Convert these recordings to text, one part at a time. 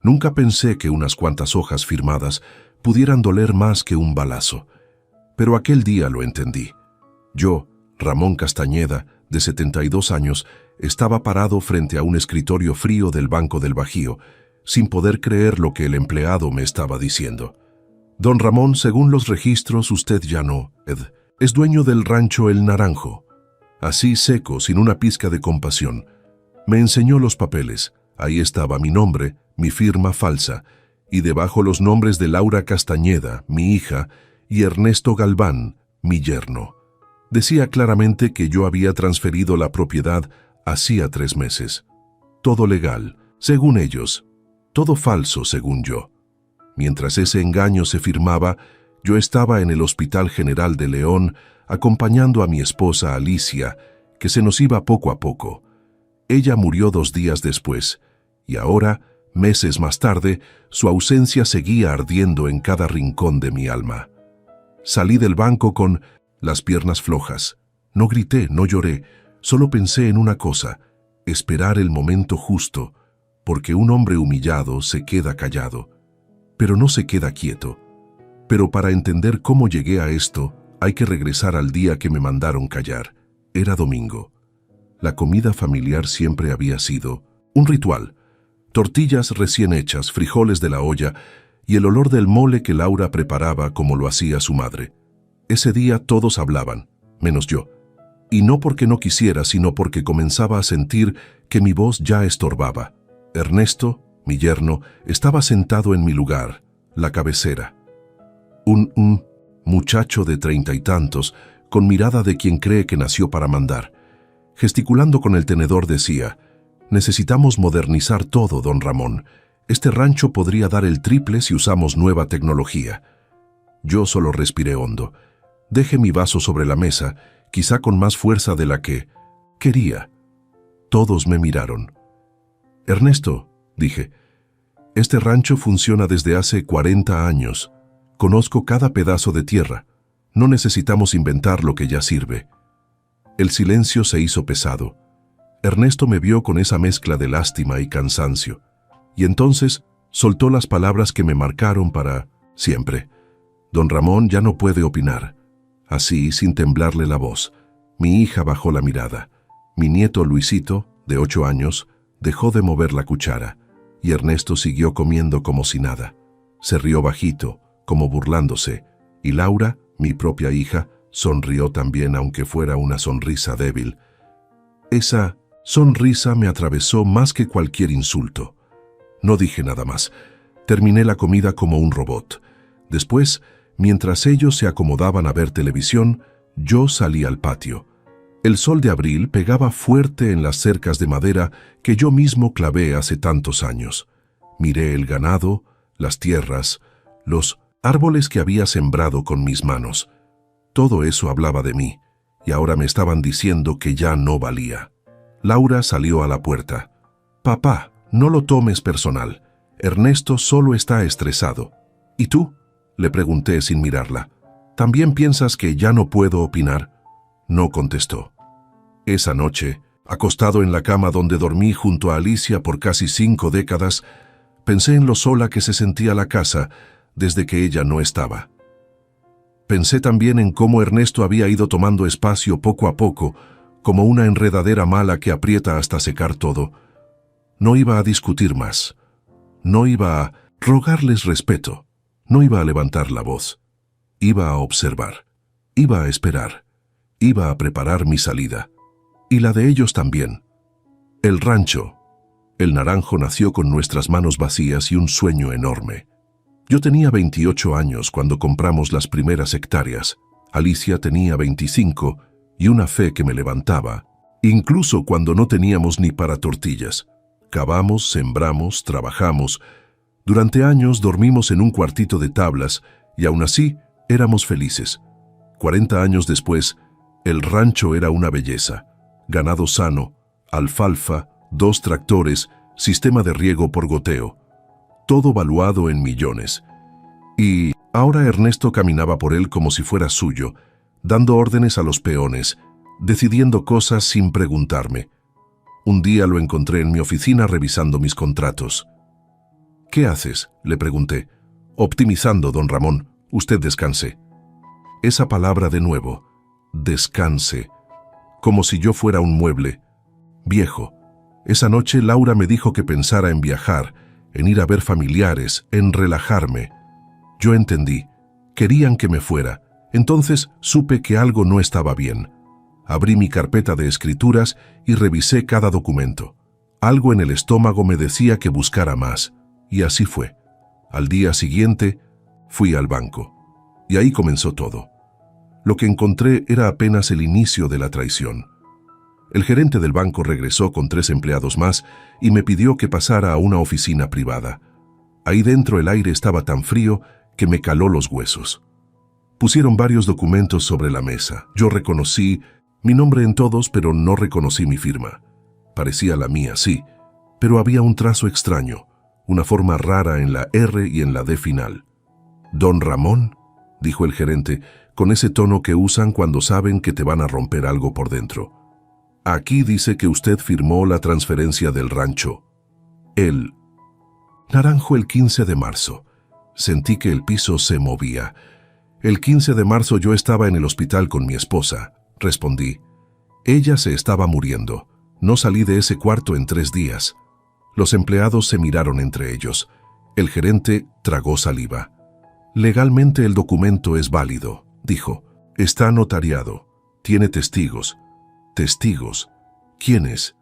Nunca pensé que unas cuantas hojas firmadas pudieran doler más que un balazo. Pero aquel día lo entendí. Yo, Ramón Castañeda, de 72 años, estaba parado frente a un escritorio frío del Banco del Bajío, sin poder creer lo que el empleado me estaba diciendo. Don Ramón, según los registros, usted ya no, es dueño del rancho El Naranjo. Así seco, sin una pizca de compasión. Me enseñó los papeles. Ahí estaba mi nombre, mi firma falsa, y debajo los nombres de Laura Castañeda, mi hija, y Ernesto Galván, mi yerno. Decía claramente que yo había transferido la propiedad hacía 3 meses. Todo legal, según ellos. Todo falso, según yo. Mientras ese engaño se firmaba, yo estaba en el Hospital General de León acompañando a mi esposa Alicia, que se nos iba poco a poco. Ella murió 2 días después, y ahora, meses más tarde, su ausencia seguía ardiendo en cada rincón de mi alma. Salí del banco con las piernas flojas. No grité, no lloré, solo pensé en una cosa: esperar el momento justo, porque un hombre humillado se queda callado, pero no se queda quieto. Pero para entender cómo llegué a esto, hay que regresar al día que me mandaron callar. Era domingo. La comida familiar siempre había sido un ritual. Tortillas recién hechas, frijoles de la olla y el olor del mole que Laura preparaba como lo hacía su madre. Ese día todos hablaban, menos yo. Y no porque no quisiera, sino porque comenzaba a sentir que mi voz ya estorbaba. Ernesto, mi yerno, estaba sentado en mi lugar, la cabecera. Un muchacho de 30 y tantos, con mirada de quien cree que nació para mandar. Gesticulando con el tenedor decía: necesitamos modernizar todo, don Ramón. Este rancho podría dar el triple si usamos nueva tecnología. Yo solo respiré hondo. Dejé mi vaso sobre la mesa, quizá con más fuerza de la que quería. Todos me miraron. Ernesto, dije, este rancho funciona desde hace 40 años. Conozco cada pedazo de tierra. No necesitamos inventar lo que ya sirve. El silencio se hizo pesado. Ernesto me vio con esa mezcla de lástima y cansancio, y entonces soltó las palabras que me marcaron para siempre. Don Ramón ya no puede opinar. Así, sin temblarle la voz, mi hija bajó la mirada. Mi nieto Luisito, de 8 años, dejó de mover la cuchara, y Ernesto siguió comiendo como si nada. Se rió bajito, como burlándose, y Laura, mi propia hija, sonrió también, aunque fuera una sonrisa débil. Esa sonrisa me atravesó más que cualquier insulto. No dije nada más. Terminé la comida como un robot. Después, mientras ellos se acomodaban a ver televisión, yo salí al patio. El sol de abril pegaba fuerte en las cercas de madera que yo mismo clavé hace tantos años. Miré el ganado, las tierras, los árboles que había sembrado con mis manos. Todo eso hablaba de mí, y ahora me estaban diciendo que ya no valía. Laura salió a la puerta. «Papá, no lo tomes personal. Ernesto solo está estresado». «¿Y tú?», le pregunté sin mirarla. «¿También piensas que ya no puedo opinar?». No contestó. Esa noche, acostado en la cama donde dormí junto a Alicia por casi 5 décadas, pensé en lo sola que se sentía la casa desde que ella no estaba. Pensé también en cómo Ernesto había ido tomando espacio poco a poco, como una enredadera mala que aprieta hasta secar todo. No iba a discutir más. No iba a rogarles respeto. No iba a levantar la voz. Iba a observar. Iba a esperar. Iba a preparar mi salida. Y la de ellos también. El rancho, El Naranjo, nació con nuestras manos vacías y un sueño enorme. Yo tenía 28 años cuando compramos las primeras hectáreas. Alicia tenía 25 y una fe que me levantaba, incluso cuando no teníamos ni para tortillas. Cavamos, sembramos, trabajamos. Durante años dormimos en un cuartito de tablas y aún así éramos felices. 40 años después, el rancho era una belleza. Ganado sano, alfalfa, 2 tractores, sistema de riego por goteo. Todo valuado en millones. Y ahora Ernesto caminaba por él como si fuera suyo, dando órdenes a los peones, decidiendo cosas sin preguntarme. Un día lo encontré en mi oficina revisando mis contratos. «¿Qué haces?», le pregunté. «Optimizando, don Ramón. Usted descanse». Esa palabra de nuevo, descanse, como si yo fuera un mueble viejo. Esa noche Laura me dijo que pensara en viajar, en ir a ver familiares, en relajarme. Yo entendí. Querían que me fuera. Entonces supe que algo no estaba bien. Abrí mi carpeta de escrituras y revisé cada documento. Algo en el estómago me decía que buscara más. Y así fue. Al día siguiente, fui al banco. Y ahí comenzó todo. Lo que encontré era apenas el inicio de la traición. El gerente del banco regresó con 3 empleados más y me pidió que pasara a una oficina privada. Ahí dentro el aire estaba tan frío que me caló los huesos. Pusieron varios documentos sobre la mesa. Yo reconocí mi nombre en todos, pero no reconocí mi firma. Parecía la mía, sí, pero había un trazo extraño, una forma rara en la R y en la D final. «¿Don Ramón?», dijo el gerente, con ese tono que usan cuando saben que te van a romper algo por dentro. «Aquí dice que usted firmó la transferencia del rancho. El Naranjo el 15 de marzo. Sentí que el piso se movía. El 15 de marzo yo estaba en el hospital con mi esposa, respondí. Ella se estaba muriendo. No salí de ese cuarto en 3 días. Los empleados se miraron entre ellos. El gerente tragó saliva. «Legalmente el documento es válido», dijo. «Está notariado. Tiene testigos». «¿Testigos? ¿Quiénes?».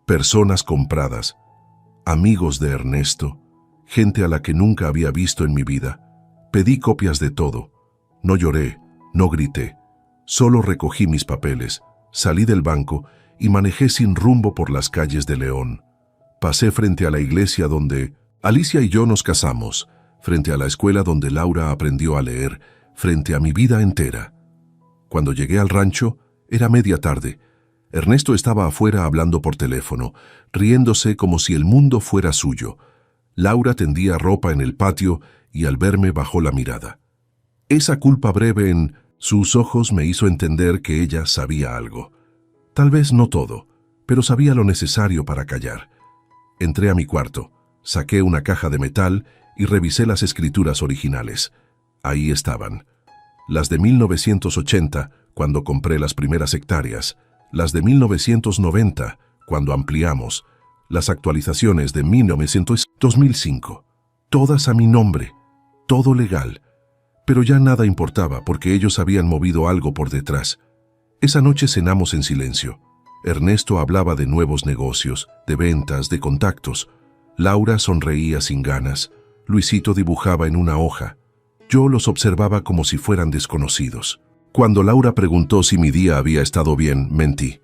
«Personas compradas. Amigos de Ernesto. Gente a la que nunca había visto en mi vida. Pedí copias de todo. No lloré, no grité. Solo recogí mis papeles, salí del banco y manejé sin rumbo por las calles de León. Pasé frente a la iglesia donde Alicia y yo nos casamos, frente a la escuela donde Laura aprendió a leer, frente a mi vida entera. Cuando llegué al rancho, era media tarde. Ernesto estaba afuera hablando por teléfono, riéndose como si el mundo fuera suyo. Laura tendía ropa en el patio y al verme bajó la mirada. Esa culpa breve en sus ojos me hizo entender que ella sabía algo. Tal vez no todo, pero sabía lo necesario para callar. Entré a mi cuarto, saqué una caja de metal y revisé las escrituras originales. Ahí estaban. Las de 1980, cuando compré las primeras hectáreas. Las de 1990, cuando ampliamos. Las actualizaciones de 2005. Todas a mi nombre. Todo legal. Pero ya nada importaba porque ellos habían movido algo por detrás. Esa noche cenamos en silencio. Ernesto hablaba de nuevos negocios, de ventas, de contactos. Laura sonreía sin ganas. Luisito dibujaba en una hoja. Yo los observaba como si fueran desconocidos. Cuando Laura preguntó si mi día había estado bien, mentí.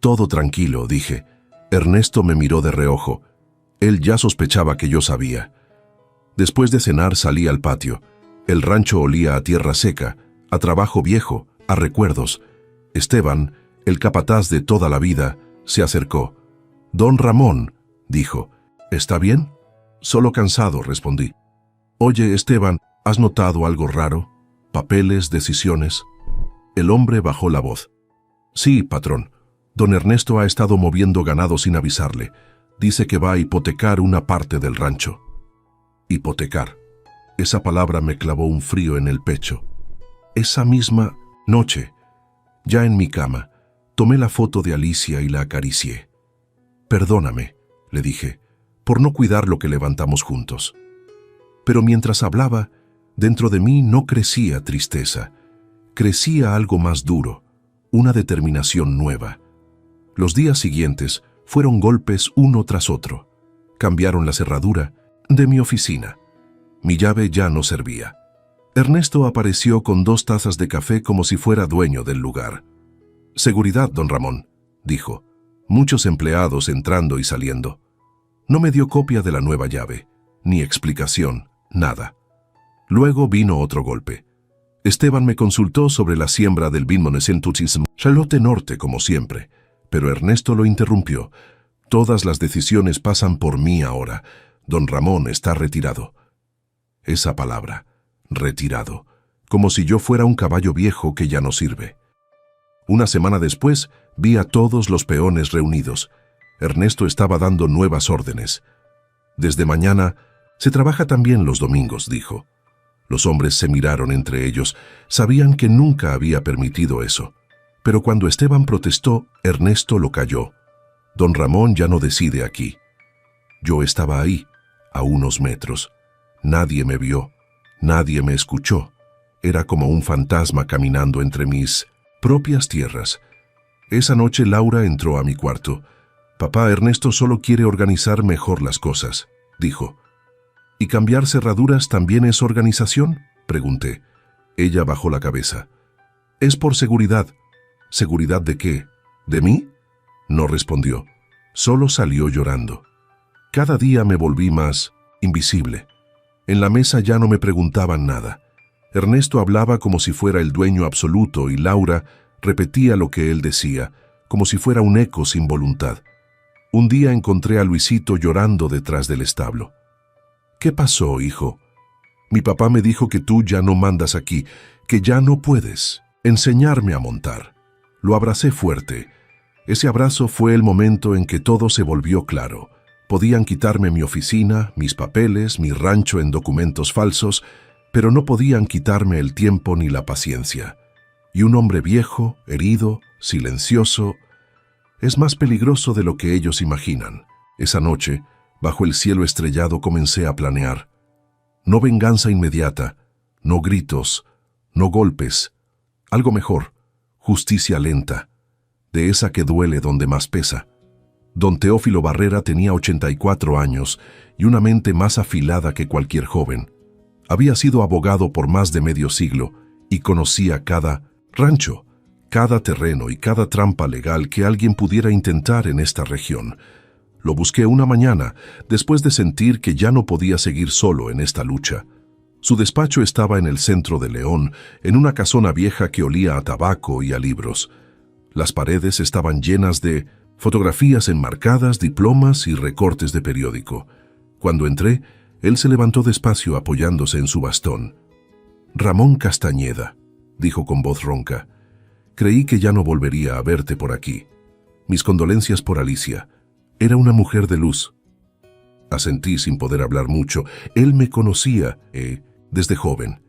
«Todo tranquilo», dije. Ernesto me miró de reojo. Él ya sospechaba que yo sabía. Después de cenar salí al patio. El rancho olía a tierra seca, a trabajo viejo, a recuerdos. Esteban, el capataz de toda la vida, se acercó. «Don Ramón», dijo. «¿Está bien?». «Solo cansado», respondí. «Oye, Esteban, ¿has notado algo raro? ¿Papeles, decisiones?». El hombre bajó la voz. «Sí, patrón. Don Ernesto ha estado moviendo ganado sin avisarle. Dice que va a hipotecar una parte del rancho». Hipotecar. Esa palabra me clavó un frío en el pecho. Esa misma noche, ya en mi cama, tomé la foto de Alicia y la acaricié. «Perdóname», le dije, «por no cuidar lo que levantamos juntos». Pero mientras hablaba, dentro de mí no crecía tristeza. Crecía algo más duro, una determinación nueva. Los días siguientes fueron golpes uno tras otro. Cambiaron la cerradura de mi oficina. Mi llave ya no servía. Ernesto apareció con 2 tazas de café como si fuera dueño del lugar. «Seguridad, don Ramón», dijo. Muchos empleados entrando y saliendo. No me dio copia de la nueva llave, ni explicación, nada. Luego vino otro golpe. Esteban me consultó sobre la siembra del Binmonesentutism, Charlotte Norte como siempre, pero Ernesto lo interrumpió. «Todas las decisiones pasan por mí ahora. Don Ramón está retirado». Esa palabra, retirado, como si yo fuera un caballo viejo que ya no sirve. Una semana después, vi a todos los peones reunidos. Ernesto estaba dando nuevas órdenes. «Desde mañana, Se trabaja también los domingos, dijo. Los hombres se miraron entre ellos. Sabían que nunca había permitido eso. Pero cuando Esteban protestó, Ernesto lo calló. Don Ramón ya no decide aquí. Yo estaba ahí, a unos metros. Nadie me vio, nadie me escuchó. Era como un fantasma caminando entre mis propias tierras. Esa noche Laura entró a mi cuarto. Papá, Ernesto solo quiere organizar mejor las cosas, dijo. ¿Y cambiar cerraduras también es organización?, pregunté. Ella bajó la cabeza. Es por seguridad. ¿Seguridad de qué? ¿De mí? No respondió. Solo salió llorando. Cada día me volví más invisible. En la mesa ya no me preguntaban nada. Ernesto hablaba como si fuera el dueño absoluto y Laura repetía lo que él decía, como si fuera un eco sin voluntad. Un día encontré a Luisito llorando detrás del establo. ¿Qué pasó, hijo? Mi papá me dijo que tú ya no mandas aquí, que ya no puedes enseñarme a montar. Lo abracé fuerte. Ese abrazo fue el momento en que todo se volvió claro. Podían quitarme mi oficina, mis papeles, mi rancho en documentos falsos, pero no podían quitarme el tiempo ni la paciencia. Y un hombre viejo, herido, silencioso, es más peligroso de lo que ellos imaginan. Esa noche, bajo el cielo estrellado, comencé a planear. No venganza inmediata, no gritos, no golpes. Algo mejor, justicia lenta, de esa que duele donde más pesa. Don Teófilo Barrera tenía 84 años y una mente más afilada que cualquier joven. Había sido abogado por más de medio siglo y conocía cada rancho, cada terreno y cada trampa legal que alguien pudiera intentar en esta región. Lo busqué una mañana, después de sentir que ya no podía seguir solo en esta lucha. Su despacho estaba en el centro de León, en una casona vieja que olía a tabaco y a libros. Las paredes estaban llenas de fotografías enmarcadas, diplomas y recortes de periódico. Cuando entré, él se levantó despacio apoyándose en su bastón. «Ramón Castañeda», dijo con voz ronca. «Creí que ya no volvería a verte por aquí. Mis condolencias por Alicia. Era una mujer de luz». Asentí sin poder hablar mucho. Él me conocía, desde joven.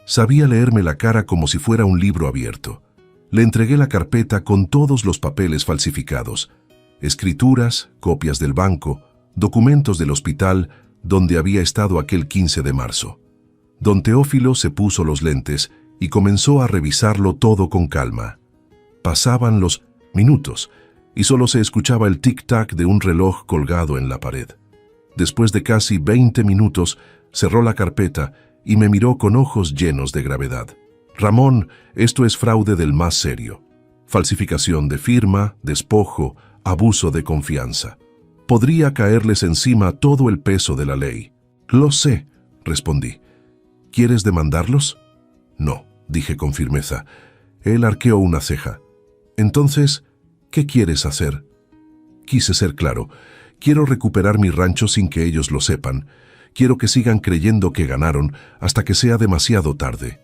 Sabía leerme la cara como si fuera un libro abierto. Le entregué la carpeta con todos los papeles falsificados, escrituras, copias del banco, documentos del hospital donde había estado aquel 15 de marzo. Don Teófilo se puso los lentes y comenzó a revisarlo todo con calma. Pasaban los minutos y solo se escuchaba el tic-tac de un reloj colgado en la pared. Después de casi 20 minutos, cerró la carpeta y me miró con ojos llenos de gravedad. «Ramón, esto es fraude del más serio. Falsificación de firma, despojo, abuso de confianza. Podría caerles encima todo el peso de la ley». «Lo sé», respondí. «¿Quieres demandarlos?» «No», dije con firmeza. Él arqueó una ceja. «Entonces, ¿qué quieres hacer?» Quise ser claro. «Quiero recuperar mi rancho sin que ellos lo sepan. Quiero que sigan creyendo que ganaron hasta que sea demasiado tarde».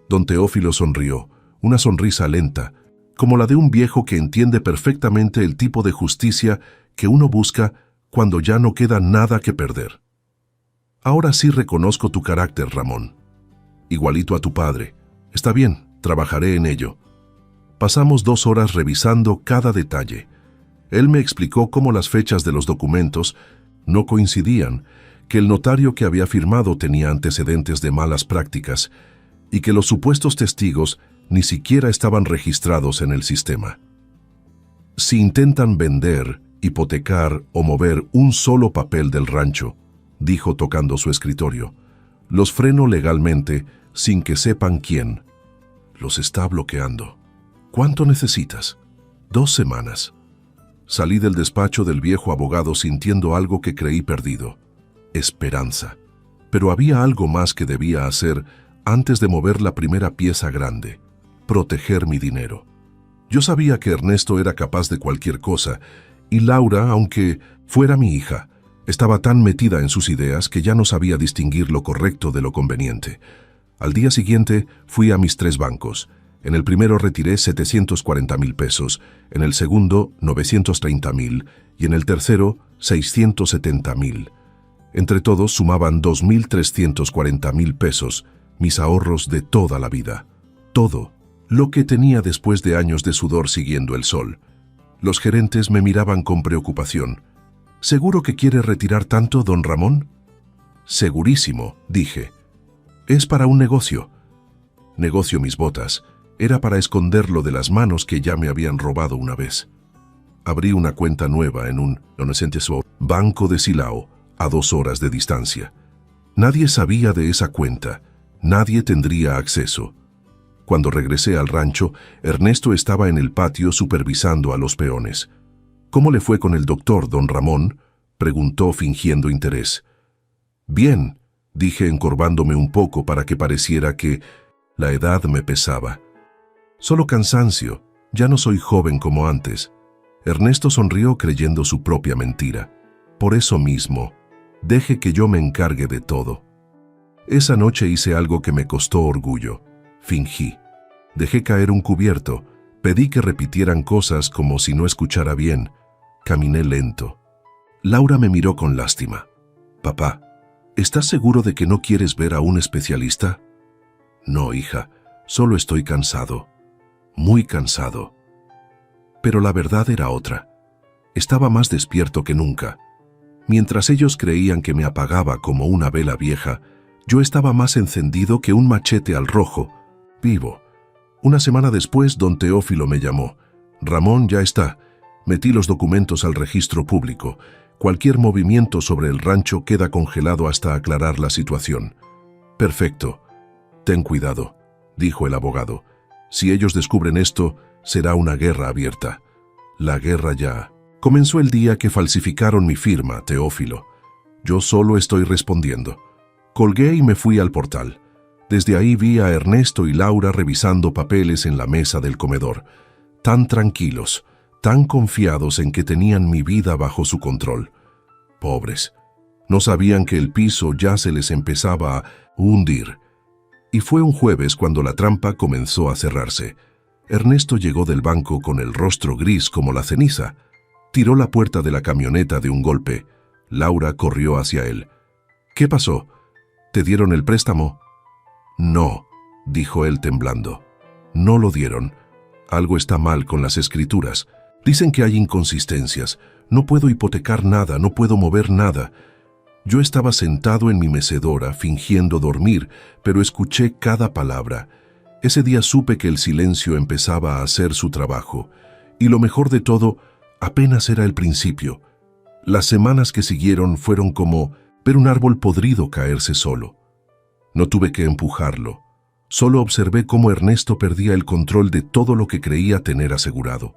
Don Teófilo sonrió, una sonrisa lenta, como la de un viejo que entiende perfectamente el tipo de justicia que uno busca cuando ya no queda nada que perder. «Ahora sí reconozco tu carácter, Ramón. Igualito a tu padre. Está bien, trabajaré en ello». Pasamos 2 horas revisando cada detalle. Él me explicó cómo las fechas de los documentos no coincidían, que el notario que había firmado tenía antecedentes de malas prácticas y que los supuestos testigos ni siquiera estaban registrados en el sistema. «Si intentan vender, hipotecar o mover un solo papel del rancho», dijo tocando su escritorio, «los freno legalmente sin que sepan quién. Los está bloqueando. ¿Cuánto necesitas?» 2 semanas. Salí del despacho del viejo abogado sintiendo algo que creí perdido. Esperanza. Pero había algo más que debía hacer antes de mover la primera pieza grande: proteger mi dinero. Yo sabía que Ernesto era capaz de cualquier cosa, y Laura, aunque fuera mi hija, estaba tan metida en sus ideas que ya no sabía distinguir lo correcto de lo conveniente. Al día siguiente fui a mis 3 bancos. En el primero retiré 740,000 pesos, en el segundo 930,000 y en el tercero 670,000. Entre todos sumaban 2.340.000 pesos, mis ahorros de toda la vida. Todo lo que tenía después de años de sudor siguiendo el sol. Los gerentes me miraban con preocupación. ¿Seguro que quiere retirar tanto, don Ramón? Segurísimo, dije. Es para un negocio. Negocio mis botas. Era para esconderlo de las manos que ya me habían robado una vez. Abrí una cuenta nueva en un banco de Silao, a 2 horas de distancia. Nadie sabía de esa cuenta. Nadie tendría acceso. Cuando regresé al rancho, Ernesto estaba en el patio supervisando a los peones. ¿Cómo le fue con el doctor, don Ramón?, preguntó fingiendo interés. Bien, dije encorvándome un poco para que pareciera que la edad me pesaba. Solo cansancio, ya no soy joven como antes. Ernesto sonrió creyendo su propia mentira. Por eso mismo, deje que yo me encargue de todo. Esa noche hice algo que me costó orgullo. Fingí. Dejé caer un cubierto, pedí que repitieran cosas como si no escuchara bien. Caminé lento. Laura me miró con lástima. Papá, ¿estás seguro de que no quieres ver a un especialista? No, hija, solo estoy cansado. Muy cansado. Pero la verdad era otra. Estaba más despierto que nunca. Mientras ellos creían que me apagaba como una vela vieja, yo estaba más encendido que un machete al rojo, vivo. Una semana después, don Teófilo me llamó. Ramón, ya está. Metí los documentos al registro público. Cualquier movimiento sobre el rancho queda congelado hasta aclarar la situación. Perfecto. Ten cuidado, dijo el abogado. Si ellos descubren esto, será una guerra abierta. La guerra ya. Comenzó el día que falsificaron mi firma, Teófilo. Yo solo estoy respondiendo. Colgué y me fui al portal. Desde ahí vi a Ernesto y Laura revisando papeles en la mesa del comedor. Tan tranquilos, tan confiados en que tenían mi vida bajo su control. Pobres. No sabían que el piso ya se les empezaba a hundir. Y fue un jueves cuando la trampa comenzó a cerrarse. Ernesto llegó del banco con el rostro gris como la ceniza. Tiró la puerta de la camioneta de un golpe. Laura corrió hacia él. ¿Qué pasó? ¿Te dieron el préstamo? No, dijo él temblando. No lo dieron. Algo está mal con las escrituras. Dicen que hay inconsistencias. No puedo hipotecar nada, no puedo mover nada. Yo estaba sentado en mi mecedora, fingiendo dormir, pero escuché cada palabra. Ese día supe que el silencio empezaba a hacer su trabajo. Y lo mejor de todo, apenas era el principio. Las semanas que siguieron fueron como ver un árbol podrido caerse solo. No tuve que empujarlo. Solo observé cómo Ernesto perdía el control de todo lo que creía tener asegurado.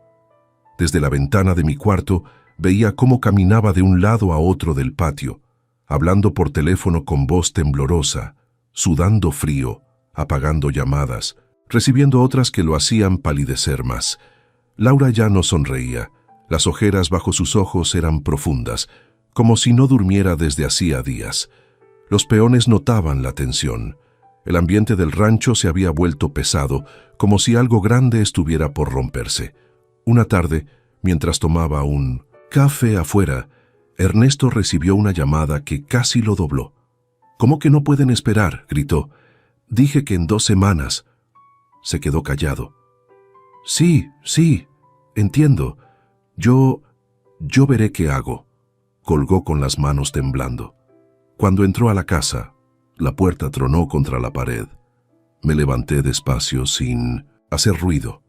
Desde la ventana de mi cuarto veía cómo caminaba de un lado a otro del patio, hablando por teléfono con voz temblorosa, sudando frío, apagando llamadas, recibiendo otras que lo hacían palidecer más. Laura ya no sonreía. Las ojeras bajo sus ojos eran profundas, como si no durmiera desde hacía días. Los peones notaban la tensión. El ambiente del rancho se había vuelto pesado, como si algo grande estuviera por romperse. Una tarde, mientras tomaba un café afuera, Ernesto recibió una llamada que casi lo dobló. «¿Cómo que no pueden esperar?», gritó. «Dije que en 2 semanas». Se quedó callado. «Sí, entiendo. Yo veré qué hago», colgó con las manos temblando. Cuando entró a la casa, la puerta tronó contra la pared. Me levanté despacio sin hacer ruido.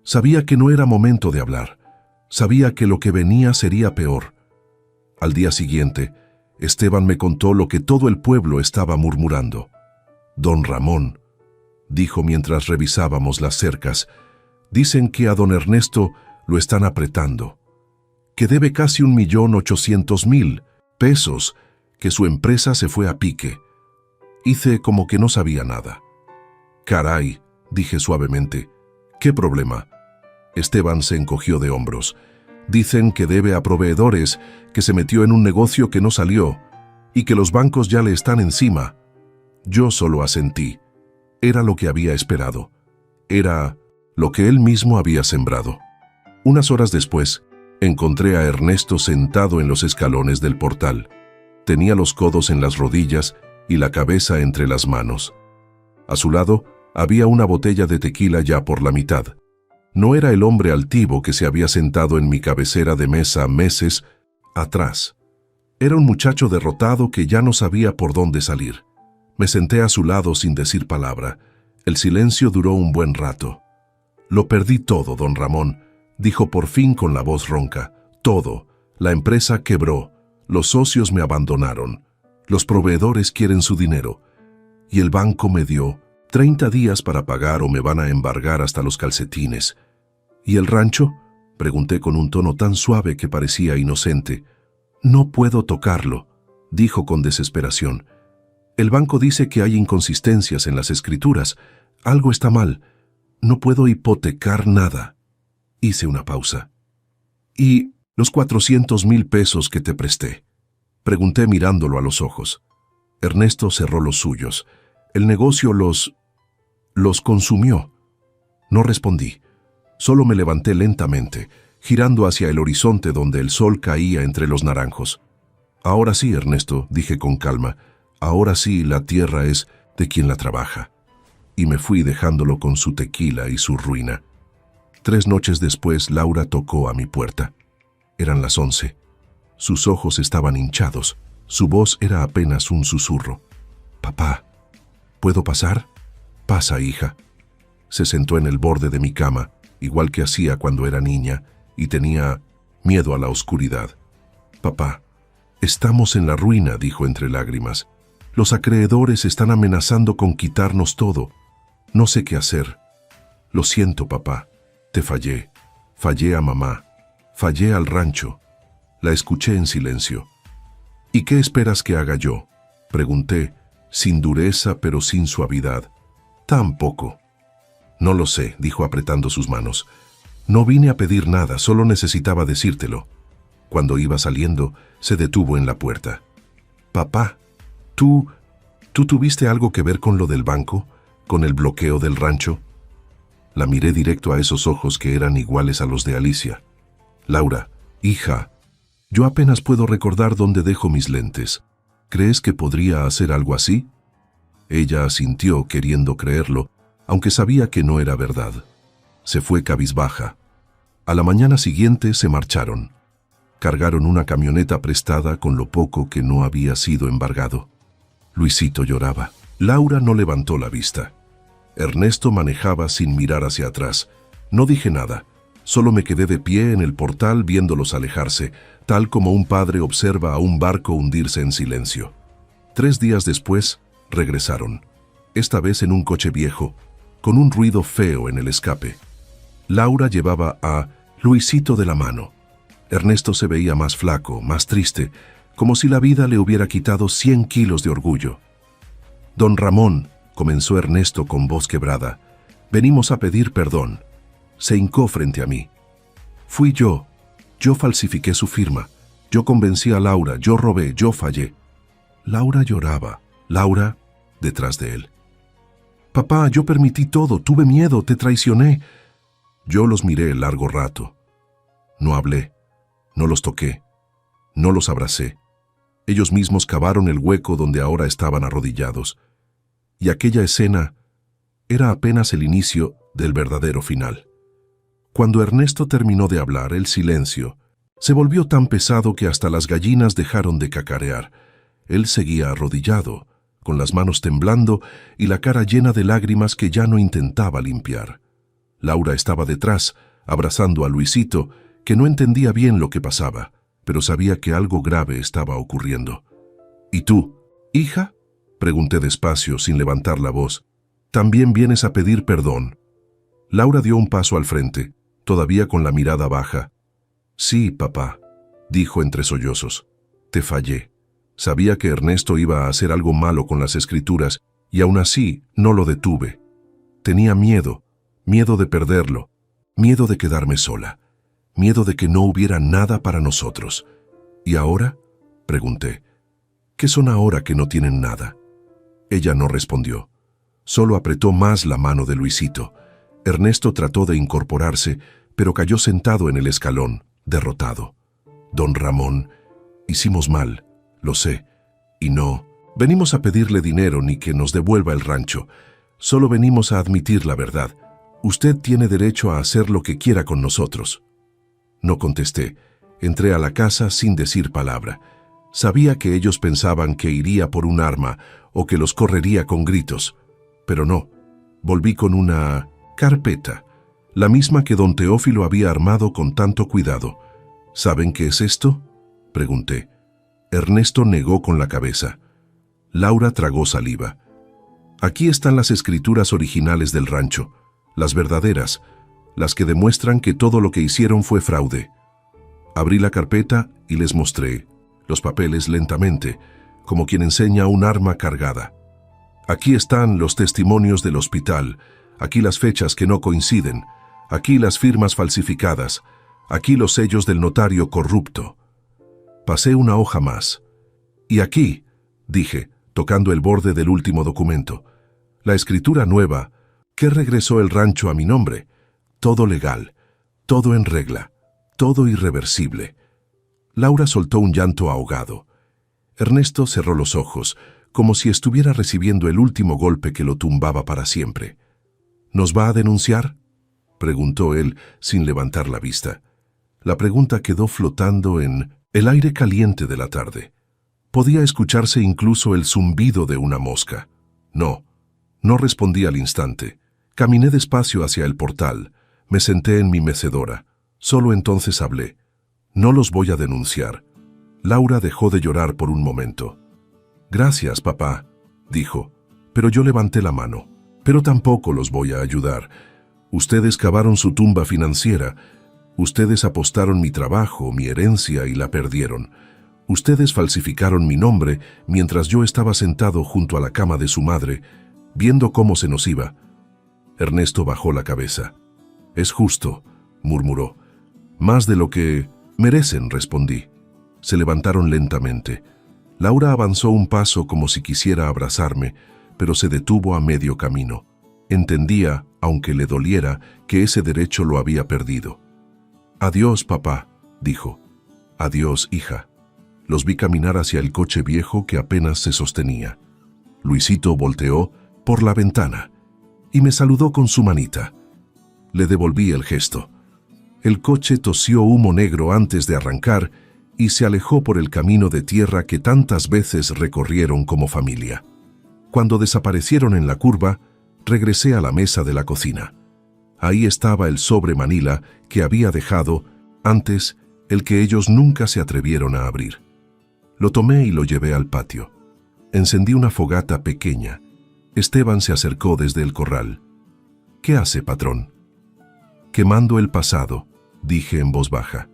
Sabía que no era momento de hablar. Sabía que lo que venía sería peor. Al día siguiente, Esteban me contó lo que todo el pueblo estaba murmurando. «Don Ramón», dijo mientras revisábamos las cercas, «dicen que a don Ernesto lo están apretando, que debe casi 1.800.000 pesos, que su empresa se fue a pique». Hice como que no sabía nada. «Caray», dije suavemente, «¿qué problema?». Esteban se encogió de hombros. «Dicen que debe a proveedores, que se metió en un negocio que no salió, y que los bancos ya le están encima». Yo solo asentí. Era lo que había esperado. Era lo que él mismo había sembrado. Unas horas después, encontré a Ernesto sentado en los escalones del portal. Tenía los codos en las rodillas y la cabeza entre las manos. A su lado había una botella de tequila ya por la mitad. No era el hombre altivo que se había sentado en mi cabecera de mesa meses atrás. Era un muchacho derrotado que ya no sabía por dónde salir. Me senté a su lado sin decir palabra. El silencio duró un buen rato. «Lo perdí todo, don Ramón», dijo por fin con la voz ronca. «Todo. La empresa quebró. Los socios me abandonaron. Los proveedores quieren su dinero. Y el banco me dio 30 días para pagar o me van a embargar hasta los calcetines». «¿Y el rancho?», pregunté con un tono tan suave que parecía inocente. «No puedo tocarlo», dijo con desesperación. «El banco dice que hay inconsistencias en las escrituras. Algo está mal. No puedo hipotecar nada». Hice una pausa. «¿Y los 400,000 pesos que te presté?», pregunté mirándolo a los ojos. Ernesto cerró los suyos. «El negocio los consumió». No respondí. Solo me levanté lentamente, girando hacia el horizonte donde el sol caía entre los naranjos. «Ahora sí, Ernesto», dije con calma, «ahora sí la tierra es de quien la trabaja». Y me fui dejándolo con su tequila y su ruina. 3 noches después, Laura tocó a mi puerta. Eran las 11. Sus ojos estaban hinchados. Su voz era apenas un susurro. «Papá, ¿puedo pasar?». «Pasa, hija». Se sentó en el borde de mi cama, igual que hacía cuando era niña, y tenía miedo a la oscuridad. «Papá, estamos en la ruina», dijo entre lágrimas. «Los acreedores están amenazando con quitarnos todo. No sé qué hacer. Lo siento, papá. Te fallé. Fallé a mamá. Fallé al rancho». La escuché en silencio. «¿Y qué esperas que haga yo?», pregunté, sin dureza pero sin suavidad. «Tampoco». «No lo sé», dijo apretando sus manos. «No vine a pedir nada, solo necesitaba decírtelo». Cuando iba saliendo, se detuvo en la puerta. «Papá, ¿tú tuviste algo que ver con lo del banco? ¿Con el bloqueo del rancho?». La miré directo a esos ojos que eran iguales a los de Alicia. «Laura, hija, yo apenas puedo recordar dónde dejo mis lentes. ¿Crees que podría hacer algo así?». Ella asintió queriendo creerlo, aunque sabía que no era verdad. Se fue cabizbaja. A la mañana siguiente se marcharon. Cargaron una camioneta prestada con lo poco que no había sido embargado. Luisito lloraba. Laura no levantó la vista. Ernesto manejaba sin mirar hacia atrás. No dije nada. Solo me quedé de pie en el portal viéndolos alejarse, tal como un padre observa a un barco hundirse en silencio. 3 días después, regresaron. Esta vez en un coche viejo, con un ruido feo en el escape. Laura llevaba a Luisito de la mano. Ernesto se veía más flaco, más triste, como si la vida le hubiera quitado 100 kilos de orgullo. «Don Ramón», comenzó Ernesto con voz quebrada, «venimos a pedir perdón». Se hincó frente a mí. «Fui yo falsifiqué su firma, yo convencí a Laura, yo robé, yo fallé». Laura lloraba. Laura, detrás de él. «Papá, yo permití todo, tuve miedo, te traicioné». Yo los miré largo rato. No hablé, no los toqué, no los abracé. Ellos mismos cavaron el hueco donde ahora estaban arrodillados. Y aquella escena era apenas el inicio del verdadero final. Cuando Ernesto terminó de hablar, el silencio se volvió tan pesado que hasta las gallinas dejaron de cacarear. Él seguía arrodillado, con las manos temblando y la cara llena de lágrimas que ya no intentaba limpiar. Laura estaba detrás, abrazando a Luisito, que no entendía bien lo que pasaba, pero sabía que algo grave estaba ocurriendo. «¿Y tú, hija?», pregunté despacio, sin levantar la voz. «¿También vienes a pedir perdón?». Laura dio un paso al frente, todavía con la mirada baja. «Sí, papá», dijo entre sollozos. «Te fallé. Sabía que Ernesto iba a hacer algo malo con las escrituras, y aún así no lo detuve. Tenía miedo de perderlo, miedo de quedarme sola, miedo de que no hubiera nada para nosotros. ¿Y ahora?», pregunté. «¿Qué son ahora que no tienen nada?». Ella no respondió. Solo apretó más la mano de Luisito. Ernesto trató de incorporarse, pero cayó sentado en el escalón, derrotado. «Don Ramón, hicimos mal, lo sé, Y no, venimos a pedirle dinero ni que nos devuelva el rancho. Solo venimos a admitir la verdad. Usted tiene derecho a hacer lo que quiera con nosotros. No contesté. Entré a la casa sin decir palabra. Sabía que ellos pensaban que iría por un arma o que los correría con gritos. Pero no. Volví con una carpeta, la misma que don Teófilo había armado con tanto cuidado. ¿Saben qué es esto?, pregunté. Ernesto negó con la cabeza. Laura tragó saliva. Aquí están las escrituras originales del rancho, las verdaderas, las que demuestran que todo lo que hicieron fue fraude. Abrí la carpeta y les mostré los papeles lentamente, como quien enseña un arma cargada. Aquí están los testimonios del hospital, aquí las fechas que no coinciden, aquí las firmas falsificadas, aquí los sellos del notario corrupto. Pasé una hoja más. Y aquí, dije, tocando el borde del último documento, la escritura nueva, que regresó el rancho a mi nombre. Todo legal, todo en regla, todo irreversible. Laura soltó un llanto ahogado. Ernesto cerró los ojos, como si estuviera recibiendo el último golpe que lo tumbaba para siempre. ¿Nos va a denunciar?, preguntó él sin levantar la vista. La pregunta quedó flotando en el aire caliente de la tarde. Podía escucharse incluso el zumbido de una mosca. No respondí al instante. Caminé despacio hacia el portal. Me senté en mi mecedora. Solo entonces hablé. No los voy a denunciar. Laura dejó de llorar por un momento. Gracias, papá, dijo, pero yo levanté la mano. Pero tampoco los voy a ayudar. Ustedes cavaron su tumba financiera. Ustedes apostaron mi trabajo, mi herencia y la perdieron. Ustedes falsificaron mi nombre mientras yo estaba sentado junto a la cama de su madre, viendo cómo se nos iba. Ernesto bajó la cabeza. Es justo, murmuró. Más de lo que merecen, respondí. Se levantaron lentamente. Laura avanzó un paso como si quisiera abrazarme, pero se detuvo a medio camino. Entendía, aunque le doliera, que ese derecho lo había perdido. Adiós, papá, dijo. Adiós, hija. Los vi caminar hacia el coche viejo que apenas se sostenía. Luisito volteó por la ventana y me saludó con su manita. Le devolví el gesto. El coche tosió humo negro antes de arrancar y se alejó por el camino de tierra que tantas veces recorrieron como familia. Cuando desaparecieron en la curva, regresé a la mesa de la cocina. Ahí estaba el sobre Manila que había dejado, antes, el que ellos nunca se atrevieron a abrir. Lo tomé y lo llevé al patio. Encendí una fogata pequeña. Esteban se acercó desde el corral. ¿Qué hace, patrón? Quemando el pasado, dije en voz baja.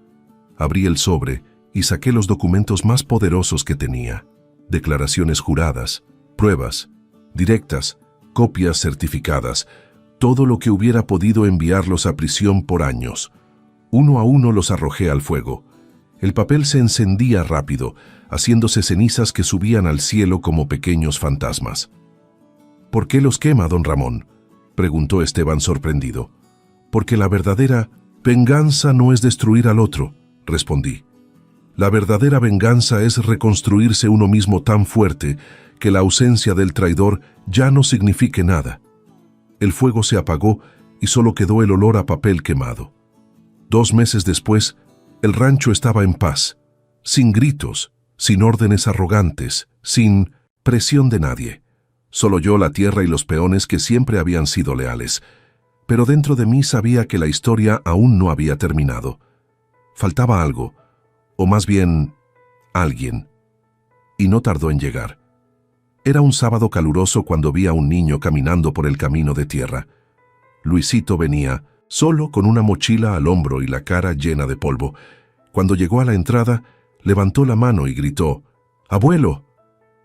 Abrí el sobre y saqué los documentos más poderosos que tenía. Declaraciones juradas, pruebas, directas, copias certificadas, todo lo que hubiera podido enviarlos a prisión por años. Uno a uno los arrojé al fuego. El papel se encendía rápido, haciéndose cenizas que subían al cielo como pequeños fantasmas. ¿Por qué los quema, don Ramón?, preguntó Esteban sorprendido. Porque la verdadera venganza no es destruir al otro, respondí. La verdadera venganza es reconstruirse uno mismo tan fuerte que la ausencia del traidor ya no signifique nada. El fuego se apagó y solo quedó el olor a papel quemado. 2 meses después, el rancho estaba en paz, sin gritos, sin órdenes arrogantes, sin presión de nadie. Solo yo, la tierra y los peones que siempre habían sido leales. Pero dentro de mí sabía que la historia aún no había terminado. Faltaba algo, o más bien, alguien. Y no tardó en llegar. Era un sábado caluroso cuando vi a un niño caminando por el camino de tierra. Luisito venía, solo con una mochila al hombro y la cara llena de polvo. Cuando llegó a la entrada, levantó la mano y gritó, ¡Abuelo!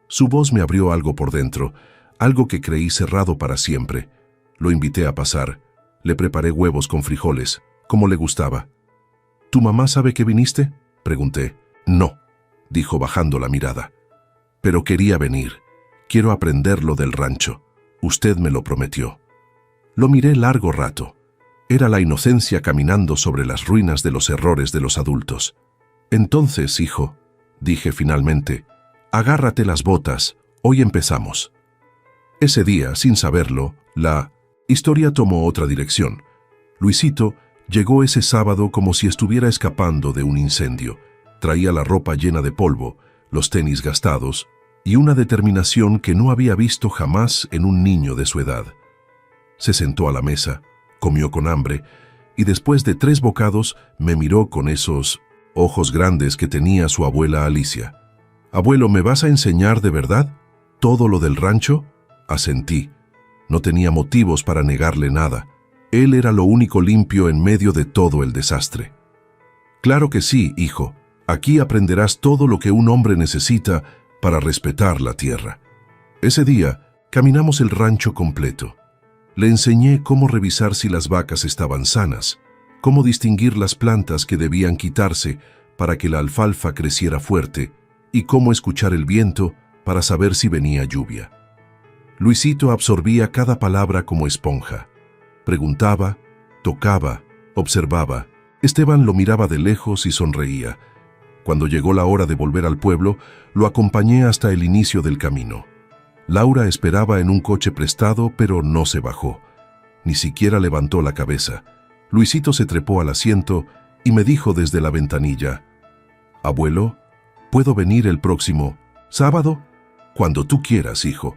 Su voz me abrió algo por dentro, algo que creí cerrado para siempre. Lo invité a pasar. Le preparé huevos con frijoles, como le gustaba. ¿Tu mamá sabe que viniste?, pregunté. No, dijo bajando la mirada. Pero quería venir. Quiero aprender lo del rancho. Usted me lo prometió. Lo miré largo rato. Era la inocencia caminando sobre las ruinas de los errores de los adultos. Entonces, hijo, dije finalmente, Agárrate las botas, hoy empezamos. Ese día, sin saberlo, la historia tomó otra dirección. Luisito llegó ese sábado como si estuviera escapando de un incendio. Traía la ropa llena de polvo, los tenis gastados y una determinación que no había visto jamás en un niño de su edad. Se sentó a la mesa, comió con hambre y después de 3 bocados me miró con esos ojos grandes que tenía su abuela Alicia. «Abuelo, ¿me vas a enseñar de verdad todo lo del rancho?» Asentí. No tenía motivos para negarle nada. Él era lo único limpio en medio de todo el desastre. «Claro que sí, hijo. Aquí aprenderás todo lo que un hombre necesita para respetar la tierra». Ese día caminamos el rancho completo. Le enseñé cómo revisar si las vacas estaban sanas, cómo distinguir las plantas que debían quitarse para que la alfalfa creciera fuerte y cómo escuchar el viento para saber si venía lluvia. Luisito absorbía cada palabra como esponja. Preguntaba, tocaba, observaba. Esteban lo miraba de lejos y sonreía. Cuando llegó la hora de volver al pueblo, lo acompañé hasta el inicio del camino. Laura esperaba en un coche prestado, pero no se bajó. Ni siquiera levantó la cabeza. Luisito se trepó al asiento y me dijo desde la ventanilla: «Abuelo, ¿puedo venir el próximo sábado?» «Cuando tú quieras, hijo».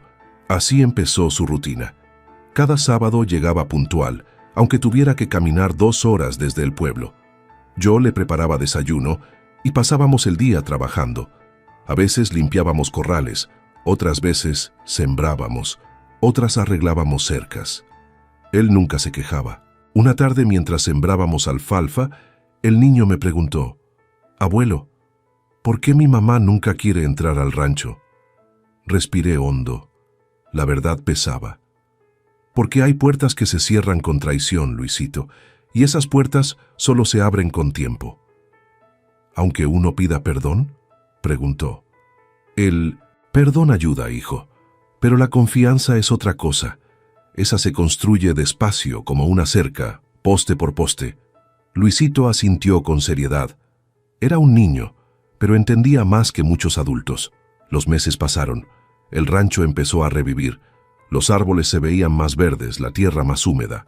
Así empezó su rutina. Cada sábado llegaba puntual, aunque tuviera que caminar 2 horas desde el pueblo. Yo le preparaba desayuno y pasábamos el día trabajando. A veces limpiábamos corrales, otras veces sembrábamos, otras arreglábamos cercas. Él nunca se quejaba. Una tarde, mientras sembrábamos alfalfa, el niño me preguntó: «Abuelo, ¿por qué mi mamá nunca quiere entrar al rancho?» Respiré hondo. La verdad pesaba. «Porque hay puertas que se cierran con traición, Luisito, y esas puertas solo se abren con tiempo». «¿Aunque uno pida perdón?», preguntó. «El perdón ayuda, hijo, pero la confianza es otra cosa. Esa se construye despacio, como una cerca, poste por poste». Luisito asintió con seriedad. Era un niño, pero entendía más que muchos adultos. Los meses pasaron. El rancho empezó a revivir. Los árboles se veían más verdes, la tierra más húmeda.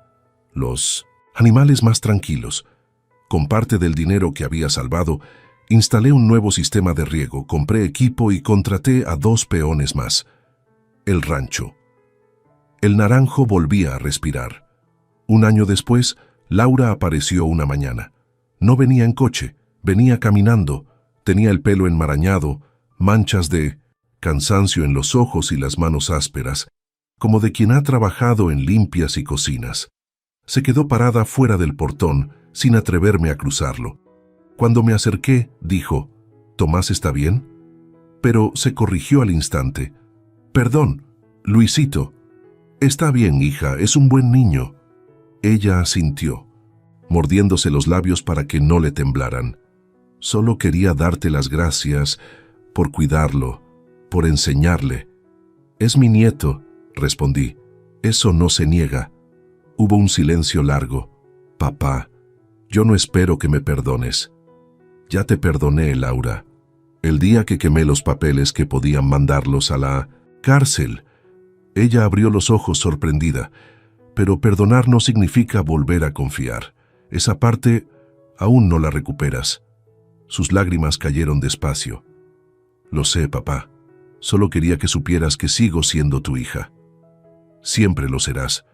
Los animales más tranquilos. Con parte del dinero que había salvado, instalé un nuevo sistema de riego, compré equipo y contraté a 2 peones más. El rancho. El naranjo volvía a respirar. Un año después, Laura apareció una mañana. No venía en coche, venía caminando. Tenía el pelo enmarañado, manchas de cansancio en los ojos y las manos ásperas, como de quien ha trabajado en limpias y cocinas. Se quedó parada fuera del portón, sin atreverme a cruzarlo. Cuando me acerqué, dijo: «¿Tomás está bien?». Pero se corrigió al instante. «Perdón, Luisito». «Está bien, hija, es un buen niño». Ella asintió, mordiéndose los labios para que no le temblaran. «Solo quería darte las gracias por cuidarlo, por enseñarle». «Es mi nieto», respondí. «Eso no se niega». Hubo un silencio largo. «Papá, yo no espero que me perdones». «Ya te perdoné, Laura. El día que quemé los papeles que podían mandarlos a la cárcel». Ella abrió los ojos sorprendida. «Pero perdonar no significa volver a confiar. Esa parte aún no la recuperas». Sus lágrimas cayeron despacio. «Lo sé, papá. Solo quería que supieras que sigo siendo tu hija. Siempre lo serás,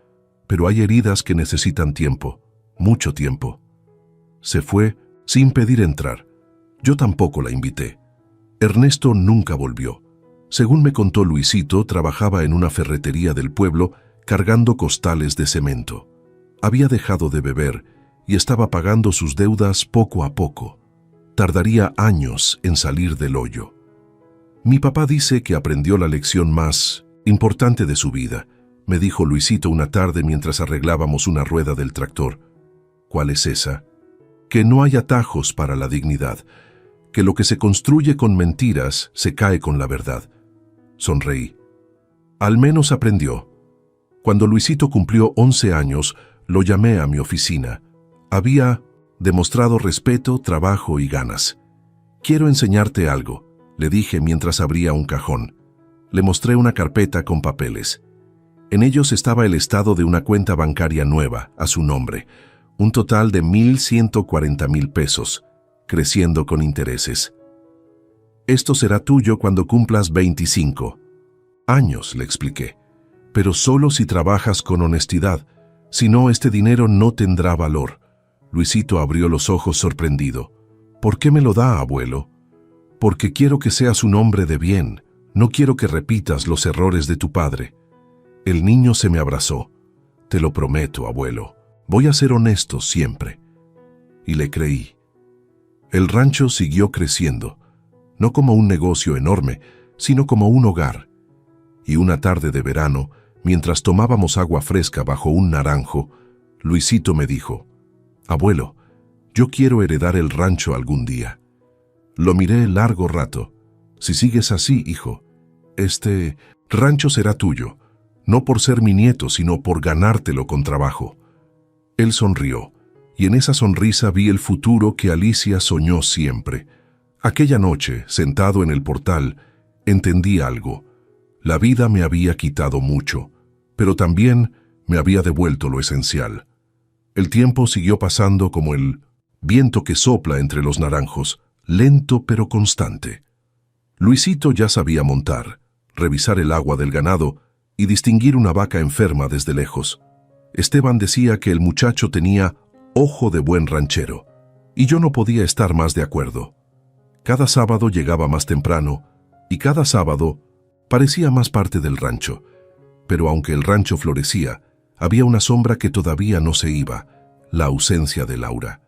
pero hay heridas que necesitan tiempo, mucho tiempo». Se fue sin pedir entrar. Yo tampoco la invité. Ernesto nunca volvió. Según me contó Luisito, trabajaba en una ferretería del pueblo cargando costales de cemento. Había dejado de beber y estaba pagando sus deudas poco a poco. Tardaría años en salir del hoyo. Mi papá dice que aprendió la lección más importante de su vida, me dijo Luisito una tarde mientras arreglábamos una rueda del tractor. ¿Cuál es esa? Que no hay atajos para la dignidad, que lo que se construye con mentiras se cae con la verdad. Sonreí. Al menos aprendió. Cuando Luisito cumplió 11 años, lo llamé a mi oficina. Había demostrado respeto, trabajo y ganas. «Quiero enseñarte algo», le dije mientras abría un cajón. Le mostré una carpeta con papeles. En ellos estaba el estado de una cuenta bancaria nueva, a su nombre, un total de 1,140,000 pesos, creciendo con intereses. Esto será tuyo cuando cumplas 25 años, le expliqué, pero solo si trabajas con honestidad, si no, este dinero no tendrá valor. Luisito abrió los ojos sorprendido. ¿Por qué me lo da, abuelo? Porque quiero que seas un hombre de bien, no quiero que repitas los errores de tu padre. El niño se me abrazó. Te lo prometo, abuelo, voy a ser honesto siempre. Y le creí. El rancho siguió creciendo, no como un negocio enorme, sino como un hogar. Y una tarde de verano, mientras tomábamos agua fresca bajo un naranjo, Luisito me dijo: «Abuelo, yo quiero heredar el rancho algún día». Lo miré largo rato. «Si sigues así, hijo, este rancho será tuyo, no por ser mi nieto, sino por ganártelo con trabajo». Él sonrió, y en esa sonrisa vi el futuro que Alicia soñó siempre. Aquella noche, sentado en el portal, entendí algo. La vida me había quitado mucho, pero también me había devuelto lo esencial. El tiempo siguió pasando como el viento que sopla entre los naranjos, lento pero constante. Luisito ya sabía montar, revisar el agua del ganado y distinguir una vaca enferma desde lejos. Esteban decía que el muchacho tenía ojo de buen ranchero, y yo no podía estar más de acuerdo. Cada sábado llegaba más temprano, y cada sábado parecía más parte del rancho. Pero aunque el rancho florecía, había una sombra que todavía no se iba, la ausencia de Laura.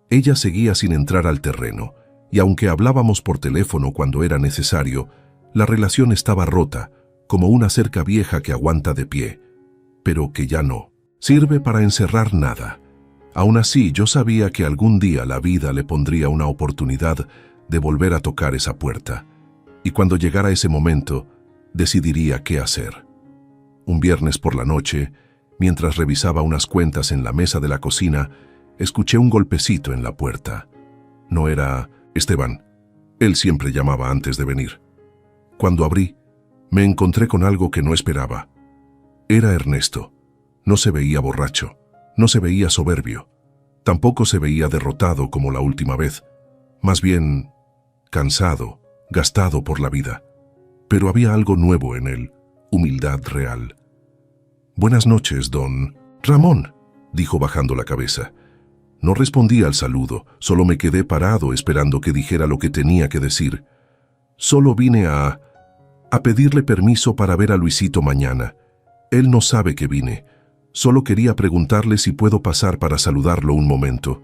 Ella seguía sin entrar al terreno, y aunque hablábamos por teléfono cuando era necesario, la relación estaba rota, como una cerca vieja que aguanta de pie, pero que ya no sirve para encerrar nada. Aún así, yo sabía que algún día la vida le pondría una oportunidad de volver a tocar esa puerta, y cuando llegara ese momento, decidiría qué hacer. Un viernes por la noche, mientras revisaba unas cuentas en la mesa de la cocina, escuché un golpecito en la puerta. No era Esteban. Él siempre llamaba antes de venir. Cuando abrí, me encontré con algo que no esperaba. Era Ernesto. No se veía borracho, no se veía soberbio, tampoco se veía derrotado como la última vez, más bien cansado, gastado por la vida. Pero había algo nuevo en él, humildad real. «Buenas noches, don Ramón», dijo bajando la cabeza. No respondí al saludo, solo me quedé parado esperando que dijera lo que tenía que decir. «Solo vine a pedirle permiso para ver a Luisito mañana. Él no sabe que vine. Solo quería preguntarle si puedo pasar para saludarlo un momento».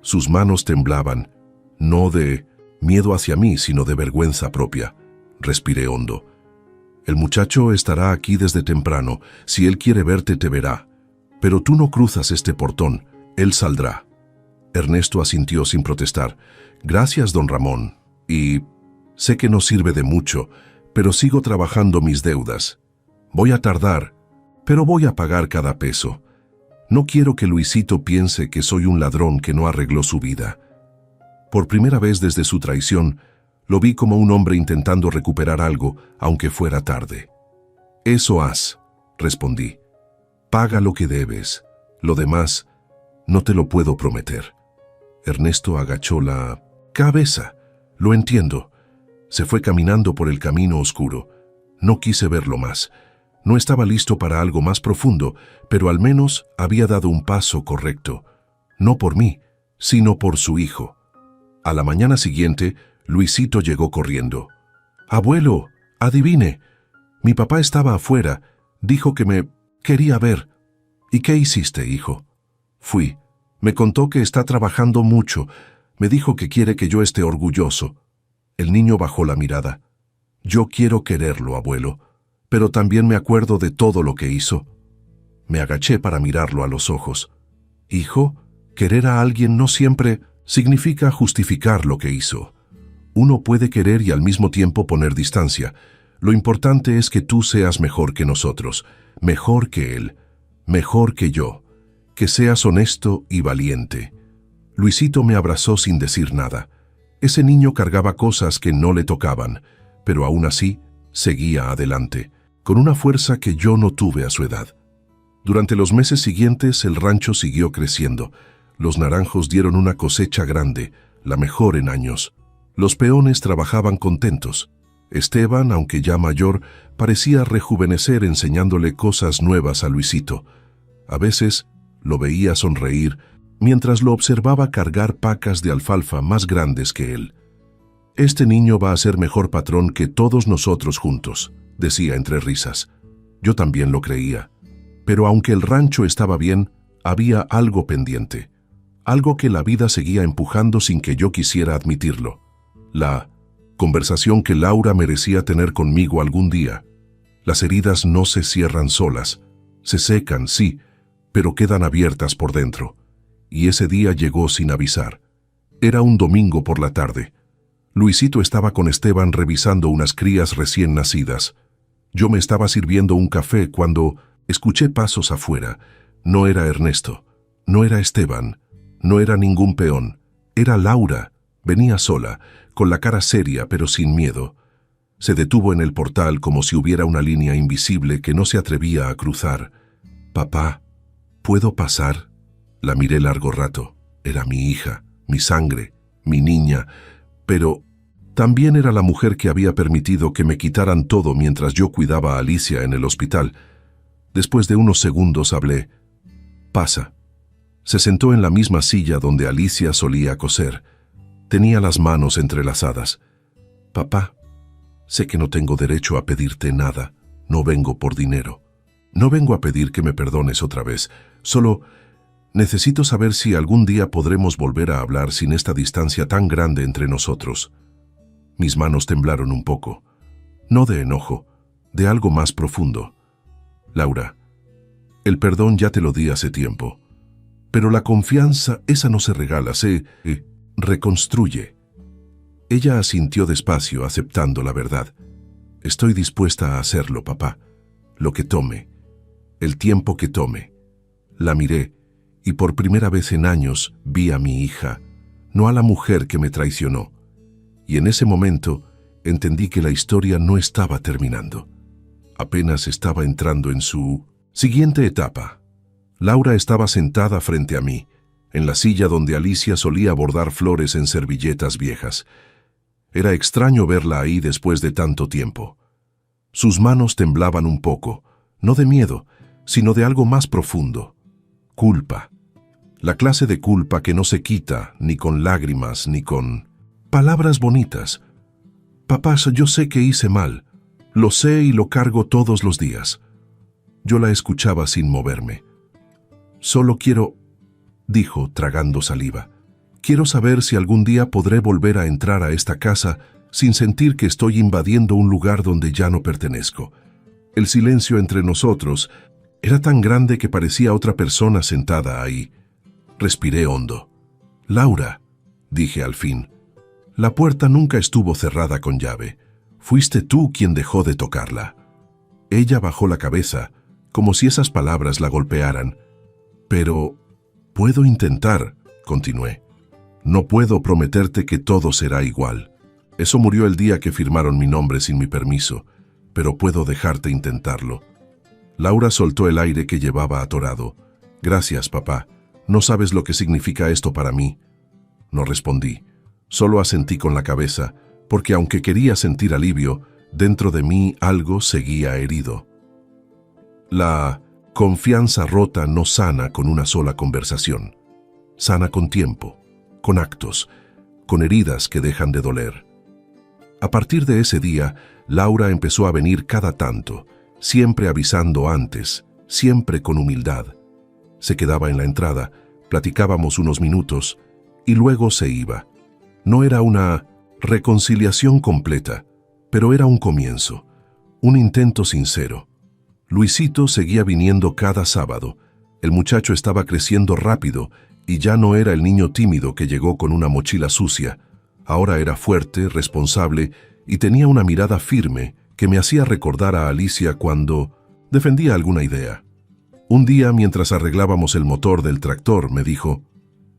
Sus manos temblaban, no de miedo hacia mí, sino de vergüenza propia. Respiré hondo. «El muchacho estará aquí desde temprano. Si él quiere verte, te verá. Pero tú no cruzas este portón. Él saldrá». Ernesto asintió sin protestar. «Gracias, don Ramón. Y sé que no sirve de mucho, pero sigo trabajando mis deudas. Voy a tardar, pero voy a pagar cada peso. No quiero que Luisito piense que soy un ladrón que no arregló su vida». Por primera vez desde su traición, lo vi como un hombre intentando recuperar algo, aunque fuera tarde. «Eso haz», respondí. «Paga lo que debes. Lo demás, no te lo puedo prometer». Ernesto agachó la cabeza. «Lo entiendo». Se fue caminando por el camino oscuro. No quise verlo más. No estaba listo para algo más profundo, pero al menos había dado un paso correcto. No por mí, sino por su hijo. A la mañana siguiente, Luisito llegó corriendo. «Abuelo, adivine. Mi papá estaba afuera. Dijo que me quería ver». «¿Y qué hiciste, hijo?» «Fui. Me contó que está trabajando mucho. Me dijo que quiere que yo esté orgulloso». El niño bajó la mirada. «Yo quiero quererlo, abuelo, pero también me acuerdo de todo lo que hizo». Me agaché para mirarlo a los ojos. «Hijo, querer a alguien no siempre significa justificar lo que hizo. Uno puede querer y al mismo tiempo poner distancia. Lo importante es que tú seas mejor que nosotros, mejor que él, mejor que yo, que seas honesto y valiente». Luisito me abrazó sin decir nada. Ese niño cargaba cosas que no le tocaban, pero aún así seguía adelante, con una fuerza que yo no tuve a su edad. Durante los meses siguientes el rancho siguió creciendo. Los naranjos dieron una cosecha grande, la mejor en años. Los peones trabajaban contentos. Esteban, aunque ya mayor, parecía rejuvenecer enseñándole cosas nuevas a Luisito. A veces lo veía sonreír mientras lo observaba cargar pacas de alfalfa más grandes que él. «Este niño va a ser mejor patrón que todos nosotros juntos», decía entre risas. Yo también lo creía. Pero aunque el rancho estaba bien, había algo pendiente. Algo que la vida seguía empujando sin que yo quisiera admitirlo. La conversación que Laura merecía tener conmigo algún día. Las heridas no se cierran solas. Se secan, sí, pero quedan abiertas por dentro. Y ese día llegó sin avisar. Era un domingo por la tarde. Luisito estaba con Esteban revisando unas crías recién nacidas. Yo me estaba sirviendo un café cuando escuché pasos afuera. No era Ernesto, no era Esteban, no era ningún peón. Era Laura. Venía sola, con la cara seria pero sin miedo. Se detuvo en el portal como si hubiera una línea invisible que no se atrevía a cruzar. «Papá, ¿puedo pasar?» La miré largo rato. Era mi hija, mi sangre, mi niña, pero también era la mujer que había permitido que me quitaran todo mientras yo cuidaba a Alicia en el hospital. Después de unos segundos hablé. «Pasa». Se sentó en la misma silla donde Alicia solía coser. Tenía las manos entrelazadas. «Papá, sé que no tengo derecho a pedirte nada. No vengo por dinero. No vengo a pedir que me perdones otra vez. Solo necesito saber si algún día podremos volver a hablar sin esta distancia tan grande entre nosotros». Mis manos temblaron un poco. No de enojo, de algo más profundo. «Laura, el perdón ya te lo di hace tiempo. Pero la confianza, esa no se regala, se reconstruye». Ella asintió despacio, aceptando la verdad. «Estoy dispuesta a hacerlo, papá. Lo que tome. El tiempo que tome». La miré, y por primera vez en años vi a mi hija, no a la mujer que me traicionó. Y en ese momento entendí que la historia no estaba terminando. Apenas estaba entrando en su siguiente etapa. Laura estaba sentada frente a mí, en la silla donde Alicia solía bordar flores en servilletas viejas. Era extraño verla ahí después de tanto tiempo. Sus manos temblaban un poco, no de miedo, sino de algo más profundo. Culpa. La clase de culpa que no se quita ni con lágrimas ni con palabras bonitas. «Papá, yo sé que hice mal. Lo sé y lo cargo todos los días». Yo la escuchaba sin moverme. «Solo quiero», dijo, tragando saliva, «quiero saber si algún día podré volver a entrar a esta casa sin sentir que estoy invadiendo un lugar donde ya no pertenezco». El silencio entre nosotros era tan grande que parecía otra persona sentada ahí. Respiré hondo. «Laura», dije al fin, «la puerta nunca estuvo cerrada con llave. Fuiste tú quien dejó de tocarla». Ella bajó la cabeza, como si esas palabras la golpearan. «Pero puedo intentar», continué. «No puedo prometerte que todo será igual. Eso murió el día que firmaron mi nombre sin mi permiso, pero puedo dejarte intentarlo». Laura soltó el aire que llevaba atorado. «Gracias, papá. No sabes lo que significa esto para mí». No respondí. Solo asentí con la cabeza, porque aunque quería sentir alivio, dentro de mí algo seguía herido. La confianza rota no sana con una sola conversación. Sana con tiempo, con actos, con heridas que dejan de doler. A partir de ese día, Laura empezó a venir cada tanto, siempre avisando antes, siempre con humildad. Se quedaba en la entrada, platicábamos unos minutos y luego se iba. No era una reconciliación completa, pero era un comienzo, un intento sincero. Luisito seguía viniendo cada sábado. El muchacho estaba creciendo rápido y ya no era el niño tímido que llegó con una mochila sucia. Ahora era fuerte, responsable y tenía una mirada firme que me hacía recordar a Alicia cuando defendía alguna idea. Un día, mientras arreglábamos el motor del tractor, me dijo: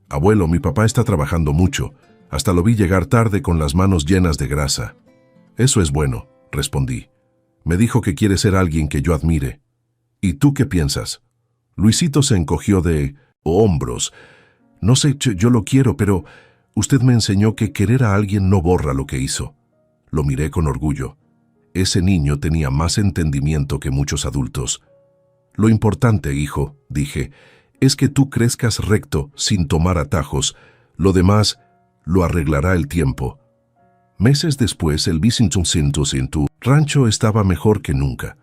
«Abuelo, mi papá está trabajando mucho. Hasta lo vi llegar tarde con las manos llenas de grasa. Eso es bueno, respondí. Me dijo que quiere ser alguien que yo admire. ¿Y tú qué piensas? Luisito se encogió de hombros. No sé, yo lo quiero, pero usted me enseñó que querer a alguien no borra lo que hizo. Lo miré con orgullo. Ese niño tenía más entendimiento que muchos adultos. Lo importante, hijo, dije, es que tú crezcas recto sin tomar atajos. Lo demás lo arreglará el tiempo. Meses después, el Vicente en tu rancho estaba mejor que nunca.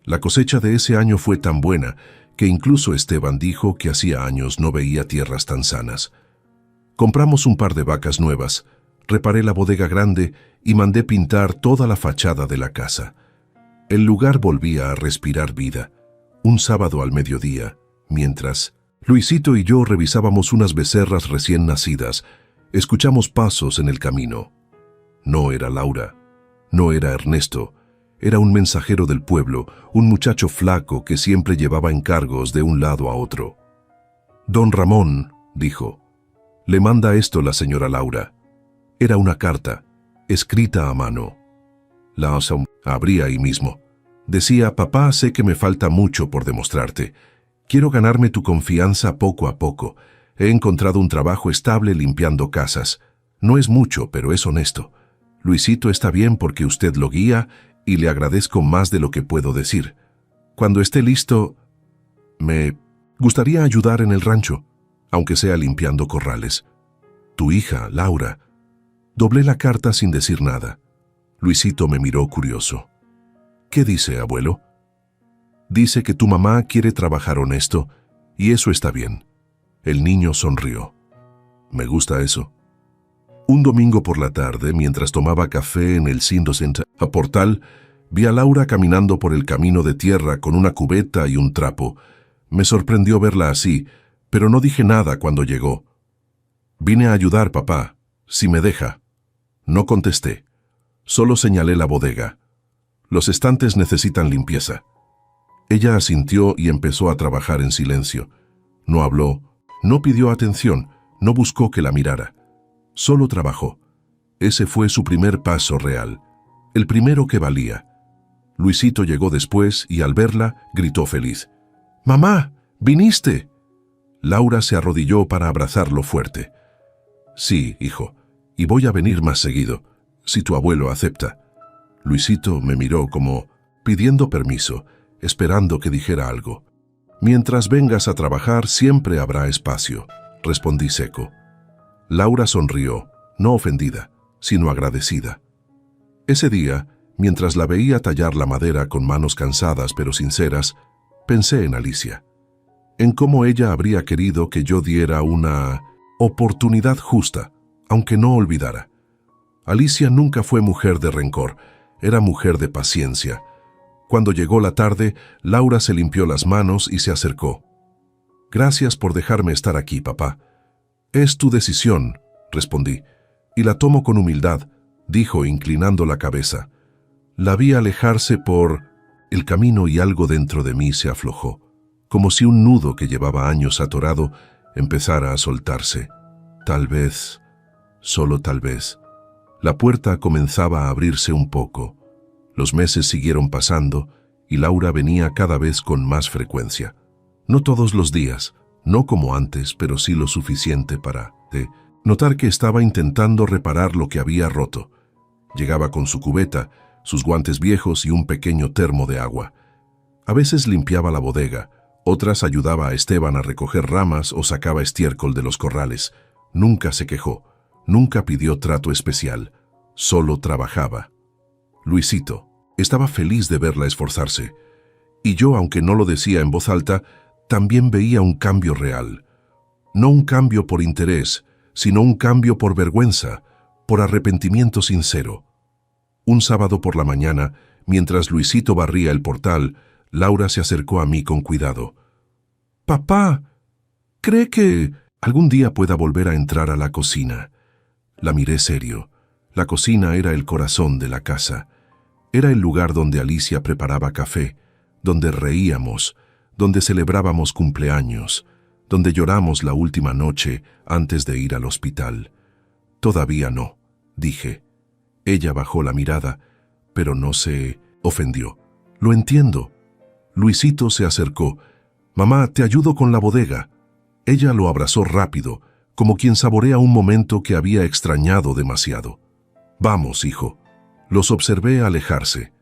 La cosecha de ese año fue tan buena que incluso Esteban dijo que hacía años no veía tierras tan sanas. Compramos un par de vacas nuevas, reparé la bodega grande y mandé pintar toda la fachada de la casa. El lugar volvía a respirar vida. Un sábado al mediodía, mientras Luisito y yo revisábamos unas becerras recién nacidas, escuchamos pasos en el camino. No era Laura, no era Ernesto, era un mensajero del pueblo, un muchacho flaco que siempre llevaba encargos de un lado a otro. «Don Ramón», dijo, «le manda esto la señora Laura». Era una carta, escrita a mano. La abrí ahí mismo. Decía: «Papá, sé que me falta mucho por demostrarte. Quiero ganarme tu confianza poco a poco. He encontrado un trabajo estable limpiando casas. No es mucho, pero es honesto. Luisito está bien porque usted lo guía y le agradezco más de lo que puedo decir. Cuando esté listo, me gustaría ayudar en el rancho, aunque sea limpiando corrales. Tu hija, Laura». Doblé la carta sin decir nada. Luisito me miró curioso. «¿Qué dice, abuelo?» «Dice que tu mamá quiere trabajar honesto, y eso está bien». El niño sonrió. «Me gusta eso». Un domingo por la tarde, mientras tomaba café en el Cindo Center a Portal, vi a Laura caminando por el camino de tierra con una cubeta y un trapo. Me sorprendió verla así, pero no dije nada cuando llegó. «Vine a ayudar, papá, si me deja». No contesté. Solo señalé la bodega. «Los estantes necesitan limpieza». Ella asintió y empezó a trabajar en silencio. No habló, no pidió atención, no buscó que la mirara. Solo trabajó. Ese fue su primer paso real, el primero que valía. Luisito llegó después y al verla gritó feliz: «¡Mamá, viniste!». Laura se arrodilló para abrazarlo fuerte. «Sí, hijo, y voy a venir más seguido, si tu abuelo acepta». Luisito me miró como pidiendo permiso, esperando que dijera algo. «Mientras vengas a trabajar siempre habrá espacio», respondí seco. Laura sonrió, no ofendida, sino agradecida. Ese día, mientras la veía tallar la madera con manos cansadas pero sinceras, pensé en Alicia, en cómo ella habría querido que yo diera una oportunidad justa, aunque no olvidara. Alicia nunca fue mujer de rencor, era mujer de paciencia. Cuando llegó la tarde, Laura se limpió las manos y se acercó. «Gracias por dejarme estar aquí, papá». «Es tu decisión», respondí, «y la tomo con humildad», dijo inclinando la cabeza. La vi alejarse por el camino y algo dentro de mí se aflojó, como si un nudo que llevaba años atorado empezara a soltarse. Tal vez, solo tal vez. La puerta comenzaba a abrirse un poco. Los meses siguieron pasando y Laura venía cada vez con más frecuencia. No todos los días, no como antes, pero sí lo suficiente para notar que estaba intentando reparar lo que había roto. Llegaba con su cubeta, sus guantes viejos y un pequeño termo de agua. A veces limpiaba la bodega, otras ayudaba a Esteban a recoger ramas o sacaba estiércol de los corrales. Nunca se quejó, nunca pidió trato especial, solo trabajaba. Luisito estaba feliz de verla esforzarse, y yo, aunque no lo decía en voz alta, también veía un cambio real. No un cambio por interés, sino un cambio por vergüenza, por arrepentimiento sincero. Un sábado por la mañana, mientras Luisito barría el portal, Laura se acercó a mí con cuidado. «Papá, ¿cree que algún día pueda volver a entrar a la cocina?» La miré serio. La cocina era el corazón de la casa. Era el lugar donde Alicia preparaba café, donde reíamos, donde celebrábamos cumpleaños, donde lloramos la última noche antes de ir al hospital. Todavía no, dije. Ella bajó la mirada, pero no se ofendió. Lo entiendo. Luisito se acercó. Mamá, te ayudo con la bodega. Ella lo abrazó rápido, como quien saborea un momento que había extrañado demasiado. Vamos, hijo. Los observé alejarse.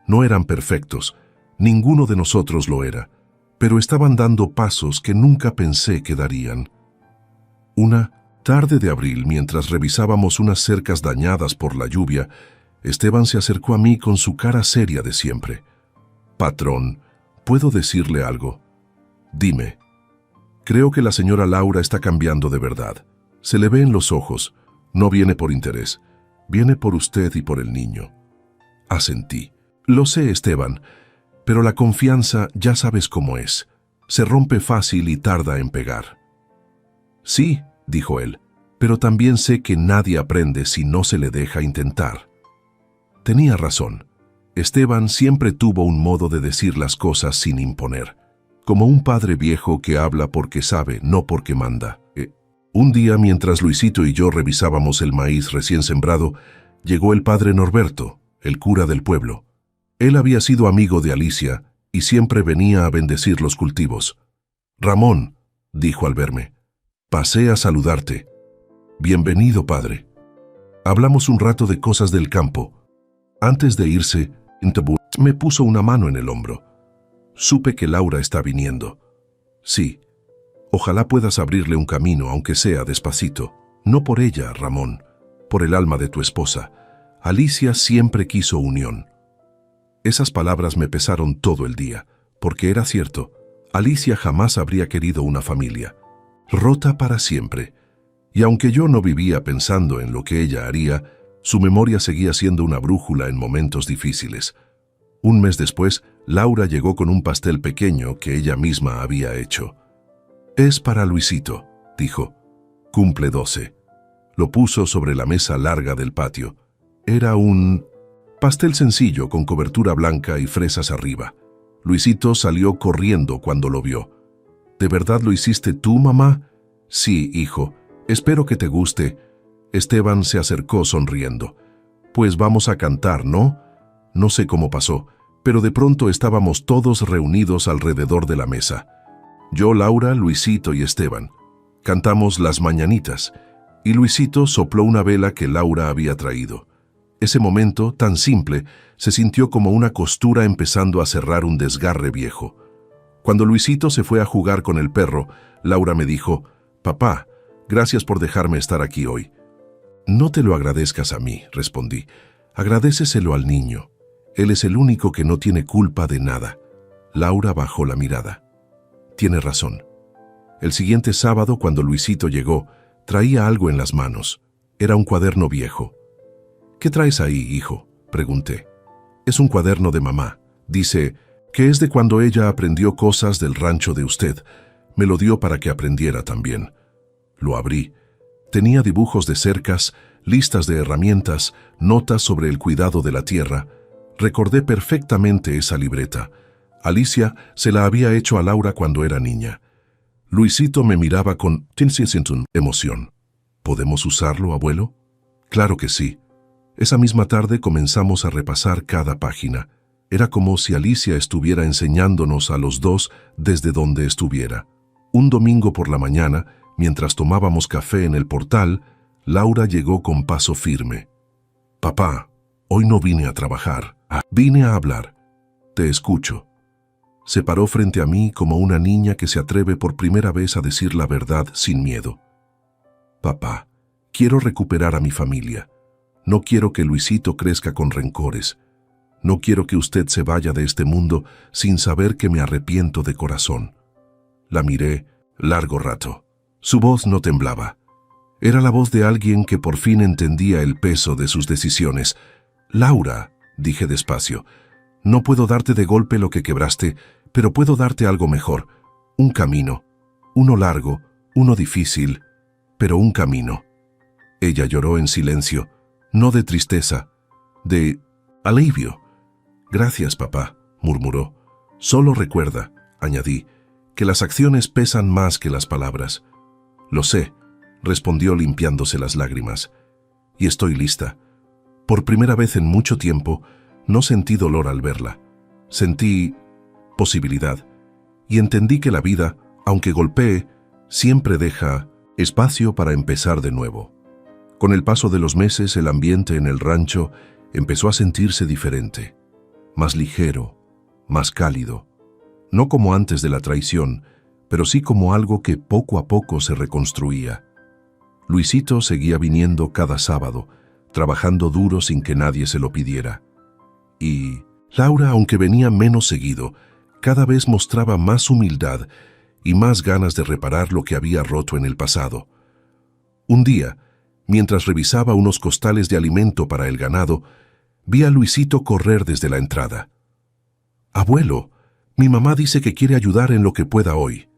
No eran perfectos. Ninguno de nosotros lo era, pero estaban dando pasos que nunca pensé que darían. Una tarde de abril, mientras revisábamos unas cercas dañadas por la lluvia, Esteban se acercó a mí con su cara seria de siempre. Patrón, ¿puedo decirle algo? Dime. Creo que la señora Laura está cambiando de verdad. Se le ve en los ojos. No viene por interés. Viene por usted y por el niño. Asentí. Lo sé, Esteban, pero la confianza ya sabes cómo es. Se rompe fácil y tarda en pegar. Sí, dijo él, pero también sé que nadie aprende si no se le deja intentar. Tenía razón. Esteban siempre tuvo un modo de decir las cosas sin imponer, como un padre viejo que habla porque sabe, no porque manda. Un día, mientras Luisito y yo revisábamos el maíz recién sembrado, llegó el padre Norberto, el cura del pueblo. Él había sido amigo de Alicia y siempre venía a bendecir los cultivos. Ramón, dijo al verme, pasé a saludarte. Bienvenido, padre. Hablamos un rato de cosas del campo. Antes de irse, me puso una mano en el hombro. Supe que Laura está viniendo. Sí, ojalá puedas abrirle un camino, aunque sea despacito. No por ella, Ramón, por el alma de tu esposa. Alicia siempre quiso unión. Esas palabras me pesaron todo el día, porque era cierto. Alicia jamás habría querido una familia. Rota para siempre. Y aunque yo no vivía pensando en lo que ella haría, su memoria seguía siendo una brújula en momentos difíciles. Un mes después, Laura llegó con un pastel pequeño que ella misma había hecho. Es para Luisito, dijo. Cumple 12. Lo puso sobre la mesa larga del patio. Era un pastel sencillo con cobertura blanca y fresas arriba. Luisito salió corriendo cuando lo vio. ¿De verdad lo hiciste tú, mamá? Sí, hijo. Espero que te guste. Esteban se acercó sonriendo. Pues vamos a cantar, ¿no? No sé cómo pasó, pero de pronto estábamos todos reunidos alrededor de la mesa. Yo, Laura, Luisito y Esteban. Cantamos Las Mañanitas, y Luisito sopló una vela que Laura había traído. Ese momento, tan simple, se sintió como una costura empezando a cerrar un desgarre viejo. Cuando Luisito se fue a jugar con el perro, Laura me dijo, «Papá, gracias por dejarme estar aquí hoy». «No te lo agradezcas a mí», respondí. «Agradéceselo al niño. Él es el único que no tiene culpa de nada». Laura bajó la mirada. «Tiene razón». El siguiente sábado, cuando Luisito llegó, traía algo en las manos. Era un cuaderno viejo. «¿Qué traes ahí, hijo?», pregunté. «Es un cuaderno de mamá. Dice que es de cuando ella aprendió cosas del rancho de usted. Me lo dio para que aprendiera también». Lo abrí. Tenía dibujos de cercas, listas de herramientas, notas sobre el cuidado de la tierra. Recordé perfectamente esa libreta. Alicia se la había hecho a Laura cuando era niña. Luisito me miraba con emoción. «¿Podemos usarlo, abuelo?» «Claro que sí». Esa misma tarde comenzamos a repasar cada página. Era como si Alicia estuviera enseñándonos a los dos desde donde estuviera. Un domingo por la mañana, mientras tomábamos café en el portal, Laura llegó con paso firme. «Papá, hoy no vine a trabajar, vine a hablar. Te escucho». Se paró frente a mí como una niña que se atreve por primera vez a decir la verdad sin miedo. «Papá, quiero recuperar a mi familia. No quiero que Luisito crezca con rencores. No quiero que usted se vaya de este mundo sin saber que me arrepiento de corazón». La miré largo rato. Su voz no temblaba. Era la voz de alguien que por fin entendía el peso de sus decisiones. «Laura», dije despacio, «no puedo darte de golpe lo que quebraste, pero puedo darte algo mejor. Un camino. Uno largo, uno difícil, pero un camino». Ella lloró en silencio, no de tristeza, de alivio. «Gracias, papá», murmuró. «Solo recuerda», añadí, «que las acciones pesan más que las palabras». «Lo sé», respondió limpiándose las lágrimas. y estoy lista. Por primera vez en mucho tiempo, no sentí dolor al verla. Sentí posibilidad y entendí que la vida, aunque golpee, siempre deja espacio para empezar de nuevo. Con el paso de los meses, el ambiente en el rancho empezó a sentirse diferente, más ligero, más cálido. No como antes de la traición, pero sí como algo que poco a poco se reconstruía. Luisito seguía viniendo cada sábado, trabajando duro sin que nadie se lo pidiera. Y Laura, aunque venía menos seguido, cada vez mostraba más humildad y más ganas de reparar lo que había roto en el pasado. Un día, mientras revisaba unos costales de alimento para el ganado, vi a Luisito correr desde la entrada. «Abuelo, mi mamá dice que quiere ayudar en lo que pueda hoy».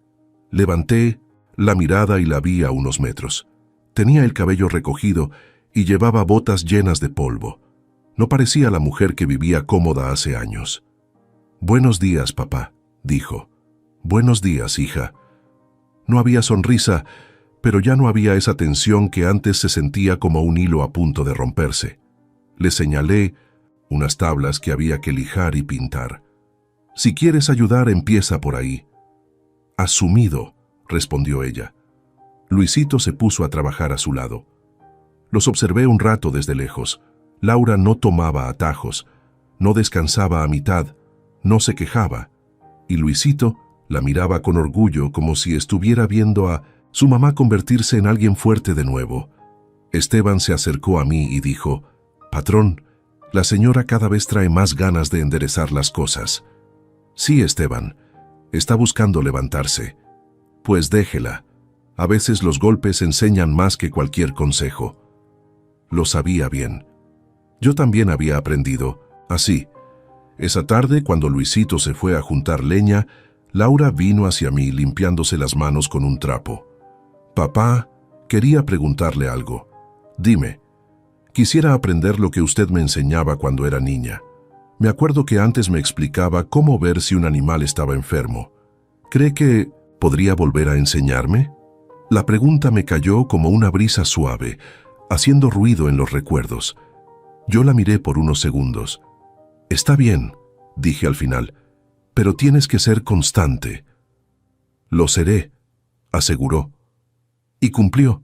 Levanté la mirada y la vi a unos metros. Tenía el cabello recogido y llevaba botas llenas de polvo. No parecía la mujer que vivía cómoda hace años. «Buenos días, papá», dijo. «Buenos días, hija». No había sonrisa, pero ya no había esa tensión que antes se sentía como un hilo a punto de romperse. Le señalé unas tablas que había que lijar y pintar. «Si quieres ayudar, empieza por ahí». «Asumido», respondió ella. Luisito se puso a trabajar a su lado. Los observé un rato desde lejos. Laura no tomaba atajos, no descansaba a mitad, no se quejaba, y Luisito la miraba con orgullo como si estuviera viendo a su mamá convertirse en alguien fuerte de nuevo. Esteban se acercó a mí y dijo: «Patrón, la señora cada vez trae más ganas de enderezar las cosas». «Sí, Esteban, está buscando levantarse». «Pues déjela. A veces los golpes enseñan más que cualquier consejo». Lo sabía bien. Yo también había aprendido, así. Esa tarde, cuando Luisito se fue a juntar leña, Laura vino hacia mí limpiándose las manos con un trapo. «Papá, quería preguntarle algo. Dime, quisiera aprender lo que usted me enseñaba cuando era niña. Me acuerdo que antes me explicaba cómo ver si un animal estaba enfermo. ¿Cree que podría volver a enseñarme?» La pregunta me cayó como una brisa suave, haciendo ruido en los recuerdos. Yo la miré por unos segundos. «Está bien», dije al final, «pero tienes que ser constante». «Lo seré», aseguró. Y cumplió.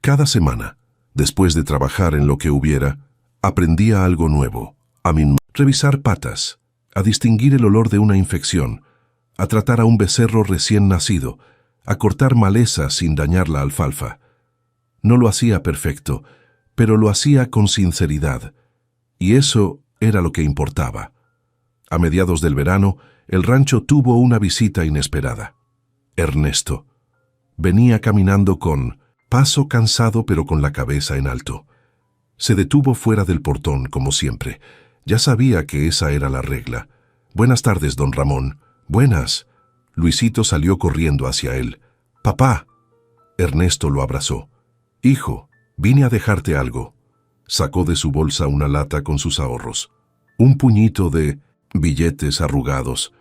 Cada semana, después de trabajar en lo que hubiera, aprendía algo nuevo. A revisar patas, a distinguir el olor de una infección, a tratar a un becerro recién nacido, a cortar maleza sin dañar la alfalfa. No lo hacía perfecto, pero lo hacía con sinceridad, y eso era lo que importaba. A mediados del verano, el rancho tuvo una visita inesperada. Ernesto. Venía caminando con paso cansado pero con la cabeza en alto. Se detuvo fuera del portón, como siempre. Ya sabía que esa era la regla. «Buenas tardes, don Ramón». «Buenas». Luisito salió corriendo hacia él. «Papá». Ernesto lo abrazó. «Hijo, vine a dejarte algo». Sacó de su bolsa una lata con sus ahorros. Un puñito de billetes arrugados.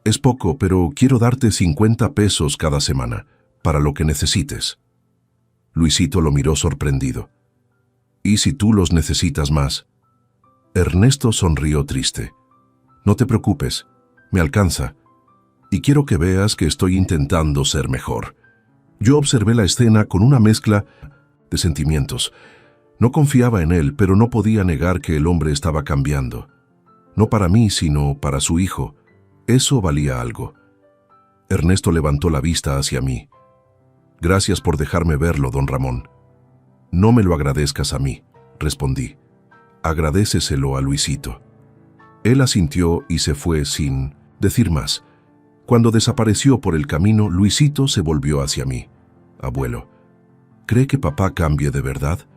«Es poco, pero quiero darte 50 pesos cada semana, para lo que necesites». Luisito lo miró sorprendido. «¿Y si tú los necesitas más?» Ernesto sonrió triste. «No te preocupes, me alcanza. Y quiero que veas que estoy intentando ser mejor». Yo observé la escena con una mezcla de sentimientos. No confiaba en él, pero no podía negar que el hombre estaba cambiando. No para mí, sino para su hijo. Eso valía algo. Ernesto levantó la vista hacia mí. «Gracias por dejarme verlo, don Ramón». «No me lo agradezcas a mí», respondí. «Agradéceselo a Luisito». Él asintió y se fue sin decir más. Cuando desapareció por el camino, Luisito se volvió hacia mí. «Abuelo, ¿cree que papá cambie de verdad?»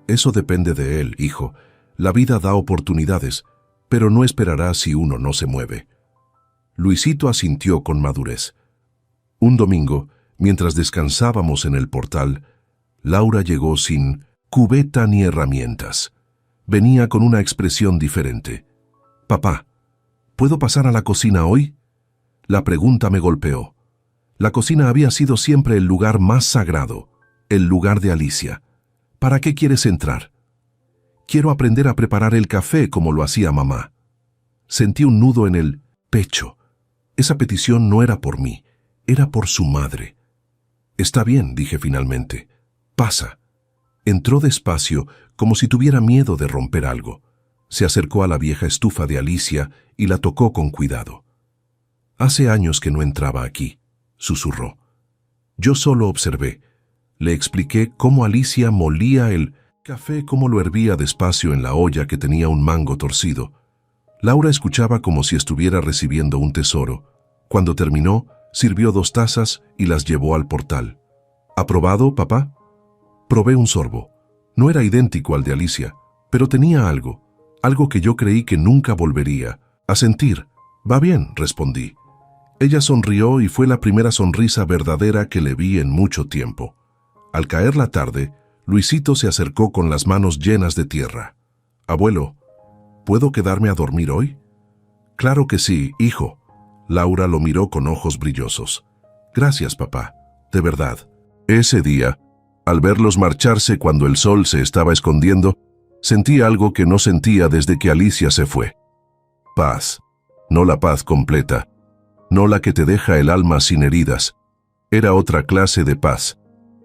«Eso depende de él, hijo. La vida da oportunidades, pero no esperará si uno no se mueve». Luisito asintió con madurez. Un domingo, mientras descansábamos en el portal, Laura llegó sin cubeta ni herramientas. Venía con una expresión diferente. «Papá, ¿puedo pasar a la cocina hoy?» La pregunta me golpeó. La cocina había sido siempre el lugar más sagrado, el lugar de Alicia. ¿Para qué quieres entrar? Quiero aprender a preparar el café como lo hacía mamá. Sentí un nudo en el pecho. Esa petición no era por mí, era por su madre. Está bien, dije finalmente. Pasa. Entró despacio, como si tuviera miedo de romper algo. Se acercó a la vieja estufa de Alicia y la tocó con cuidado. Hace años que no entraba aquí, susurró. Yo solo observé. Le expliqué cómo Alicia molía el café, cómo lo hervía despacio en la olla que tenía un mango torcido. Laura escuchaba como si estuviera recibiendo un tesoro. Cuando terminó, sirvió 2 tazas y las llevó al portal. ¿Aprobado, papá? Probé un sorbo. No era idéntico al de Alicia, pero tenía algo que yo creí que nunca volvería a sentir. Va bien, respondí. Ella sonrió y fue la primera sonrisa verdadera que le vi en mucho tiempo. Al caer la tarde, Luisito se acercó con las manos llenas de tierra. Abuelo, ¿puedo quedarme a dormir hoy? Claro que sí, hijo. Laura lo miró con ojos brillosos. Gracias, papá, de verdad. Ese día, al verlos marcharse cuando el sol se estaba escondiendo, sentí algo que no sentía desde que Alicia se fue. Paz. No la paz completa. No la que te deja el alma sin heridas. Era otra clase de paz.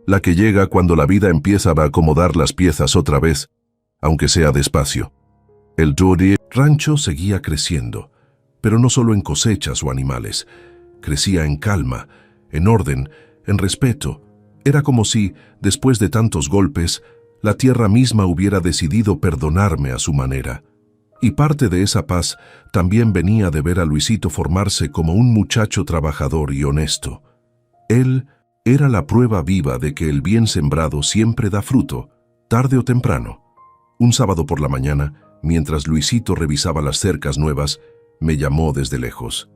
La que llega cuando la vida empieza a acomodar las piezas otra vez, aunque sea despacio. El rancho seguía creciendo, pero no solo en cosechas o animales. Crecía en calma, en orden, en respeto. Era como si, después de tantos golpes, la tierra misma hubiera decidido perdonarme a su manera. Y parte de esa paz también venía de ver a Luisito formarse como un muchacho trabajador y honesto. Él era la prueba viva de que el bien sembrado siempre da fruto, tarde o temprano. Un sábado por la mañana, mientras Luisito revisaba las cercas nuevas, me llamó desde lejos.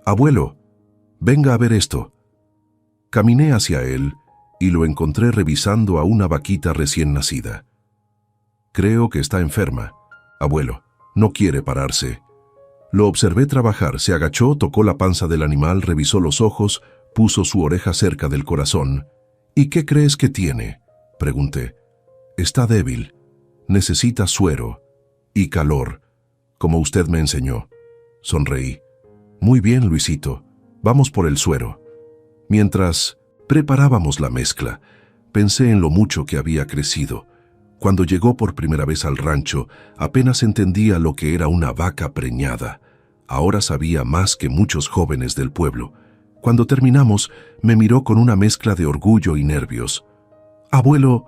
«Abuelo, venga a ver esto». Caminé hacia él y lo encontré revisando a una vaquita recién nacida. «Creo que está enferma, abuelo. No quiere pararse». Lo observé trabajar, se agachó, tocó la panza del animal, revisó los ojos, puso su oreja cerca del corazón. «¿Y qué crees que tiene?», pregunté. «Está débil. Necesita suero y calor, como usted me enseñó». Sonreí. «Muy bien, Luisito. Vamos por el suero». Mientras preparábamos la mezcla, pensé en lo mucho que había crecido. Cuando llegó por primera vez al rancho, apenas entendía lo que era una vaca preñada. Ahora sabía más que muchos jóvenes del pueblo. Cuando terminamos, me miró con una mezcla de orgullo y nervios. «Abuelo,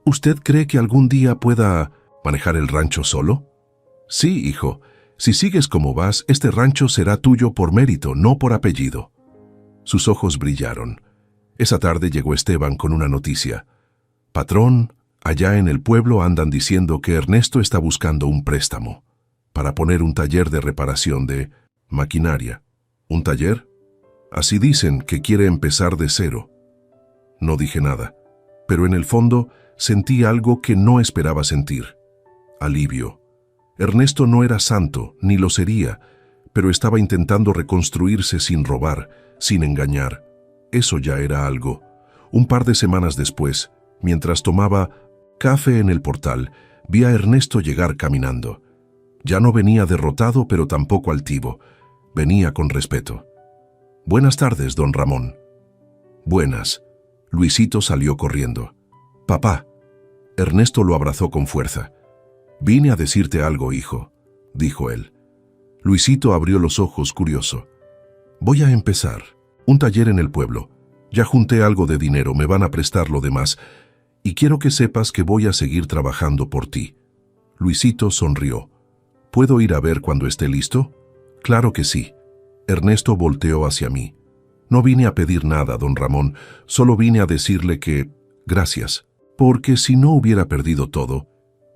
¿usted cree que algún día pueda manejar el rancho solo?» «Sí, hijo. Si sigues como vas, este rancho será tuyo por mérito, no por apellido». Sus ojos brillaron. Esa tarde llegó Esteban con una noticia. «Patrón, allá en el pueblo andan diciendo que Ernesto está buscando un préstamo para poner un taller de reparación de maquinaria». «¿Un taller?» «Así dicen, que quiere empezar de cero». No dije nada, pero en el fondo sentí algo que no esperaba sentir. Alivio. Ernesto no era santo, ni lo sería, pero estaba intentando reconstruirse sin robar, sin engañar. Eso ya era algo. Un par de semanas después, mientras tomaba café en el portal, vi a Ernesto llegar caminando. Ya no venía derrotado, pero tampoco altivo. Venía con respeto. «Buenas tardes, don Ramón». «Buenas». Luisito salió corriendo. «Papá». Ernesto lo abrazó con fuerza. «Vine a decirte algo, hijo», dijo él. Luisito abrió los ojos curioso. «Voy a empezar un taller en el pueblo. Ya junté algo de dinero, me van a prestar lo demás. Y quiero que sepas que voy a seguir trabajando por ti». Luisito sonrió. «¿Puedo ir a ver cuando esté listo?» «Claro que sí». Ernesto volteó hacia mí. «No vine a pedir nada, don Ramón, solo vine a decirle que gracias, porque si no hubiera perdido todo,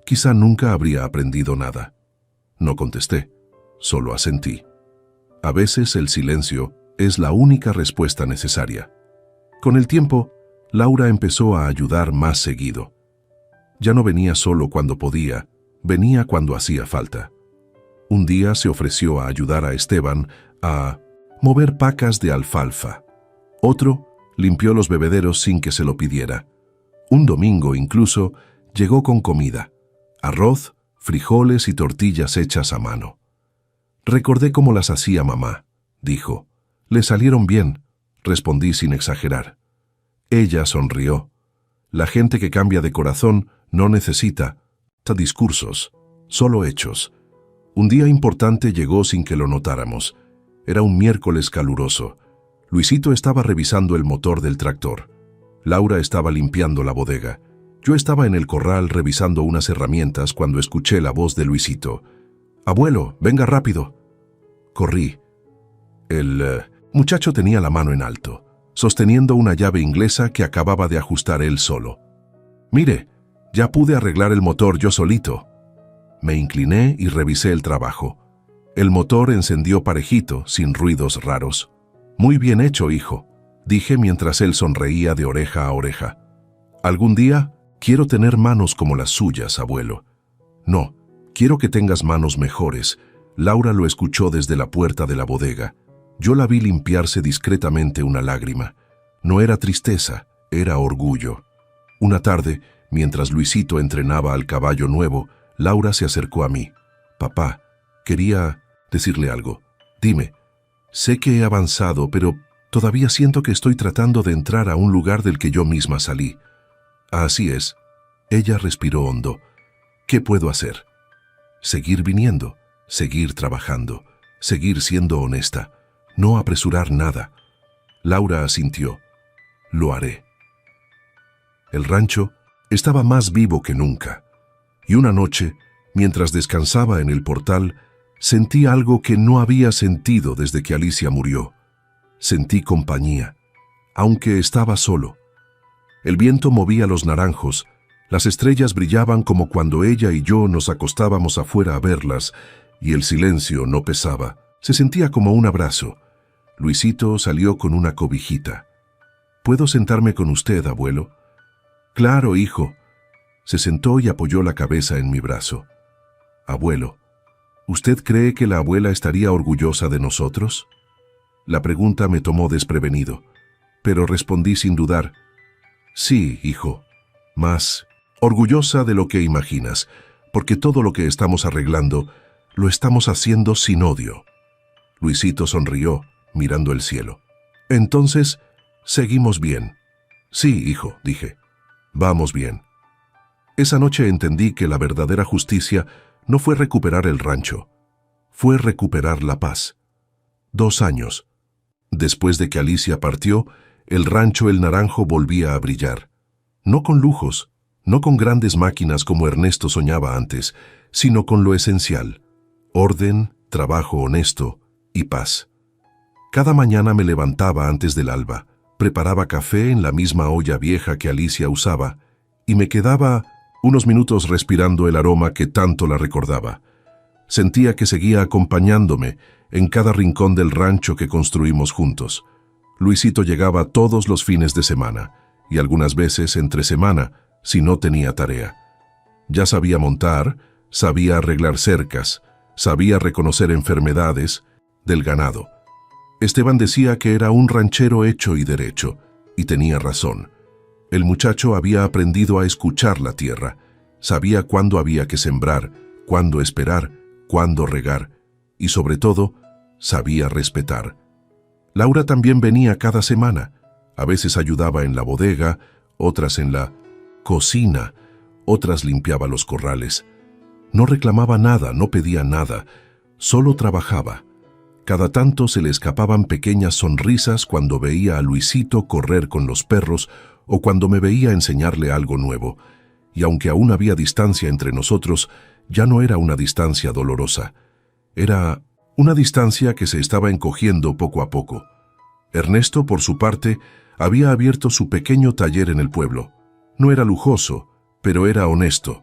quizá nunca habría aprendido nada». No contesté, solo asentí. A veces el silencio es la única respuesta necesaria. Con el tiempo, Laura empezó a ayudar más seguido. Ya no venía solo cuando podía, venía cuando hacía falta. Un día se ofreció a ayudar a Esteban a mover pacas de alfalfa. Otro limpió los bebederos sin que se lo pidiera. Un domingo incluso llegó con comida, arroz, frijoles y tortillas hechas a mano. Recordé cómo las hacía mamá, dijo. Le salieron bien, respondí sin exagerar. Ella sonrió. La gente que cambia de corazón no necesita discursos, solo hechos. Un día importante llegó sin que lo notáramos. Era un miércoles caluroso. Luisito estaba revisando el motor del tractor. Laura estaba limpiando la bodega. Yo estaba en el corral revisando unas herramientas cuando escuché la voz de Luisito. «Abuelo, venga rápido». Corrí. El muchacho tenía la mano en alto, sosteniendo una llave inglesa que acababa de ajustar él solo. «Mire, ya pude arreglar el motor yo solito». Me incliné y revisé el trabajo. El motor encendió parejito, sin ruidos raros. «Muy bien hecho, hijo», dije mientras él sonreía de oreja a oreja. «Algún día quiero tener manos como las suyas, abuelo». «No, quiero que tengas manos mejores». Laura lo escuchó desde la puerta de la bodega. Yo la vi limpiarse discretamente una lágrima. No era tristeza, era orgullo. Una tarde, mientras Luisito entrenaba al caballo nuevo, Laura se acercó a mí. «Papá, quería decirle algo. Dime, sé que he avanzado, pero todavía siento que estoy tratando de entrar a un lugar del que yo misma salí». «Así es». Ella respiró hondo. «¿Qué puedo hacer?» «Seguir viniendo, seguir trabajando, seguir siendo honesta, no apresurar nada». Laura asintió. «Lo haré». El rancho estaba más vivo que nunca. Y una noche, mientras descansaba en el portal, sentí algo que no había sentido desde que Alicia murió. Sentí compañía, aunque estaba solo. El viento movía los naranjos, las estrellas brillaban como cuando ella y yo nos acostábamos afuera a verlas, y el silencio no pesaba, se sentía como un abrazo. Luisito salió con una cobijita. «¿Puedo sentarme con usted, abuelo?» «Claro, hijo». Se sentó y apoyó la cabeza en mi brazo. «Abuelo, ¿usted cree que la abuela estaría orgullosa de nosotros?» La pregunta me tomó desprevenido, pero respondí sin dudar. «Sí, hijo, más orgullosa de lo que imaginas, porque todo lo que estamos arreglando lo estamos haciendo sin odio». Luisito sonrió, mirando el cielo. «Entonces, seguimos bien». «Sí, hijo», dije. «Vamos bien». Esa noche entendí que la verdadera justicia no fue recuperar el rancho, fue recuperar la paz. 2 años. Después de que Alicia partió, el rancho El Naranjo volvía a brillar. No con lujos, no con grandes máquinas como Ernesto soñaba antes, sino con lo esencial: orden, trabajo honesto y paz. Cada mañana me levantaba antes del alba, preparaba café en la misma olla vieja que Alicia usaba y me quedaba unos minutos respirando el aroma que tanto la recordaba. Sentía que seguía acompañándome en cada rincón del rancho que construimos juntos. Luisito llegaba todos los fines de semana y algunas veces entre semana si no tenía tarea. Ya sabía montar, sabía arreglar cercas, sabía reconocer enfermedades del ganado. Esteban decía que era un ranchero hecho y derecho, y tenía razón. El muchacho había aprendido a escuchar la tierra, sabía cuándo había que sembrar, cuándo esperar, cuándo regar, y sobre todo, sabía respetar. Laura también venía cada semana. A veces ayudaba en la bodega, otras en la cocina, otras limpiaba los corrales. No reclamaba nada, no pedía nada, solo trabajaba. Cada tanto se le escapaban pequeñas sonrisas cuando veía a Luisito correr con los perros o cuando me veía enseñarle algo nuevo. Y aunque aún había distancia entre nosotros, ya no era una distancia dolorosa. Era una distancia que se estaba encogiendo poco a poco. Ernesto, por su parte, había abierto su pequeño taller en el pueblo. No era lujoso, pero era honesto.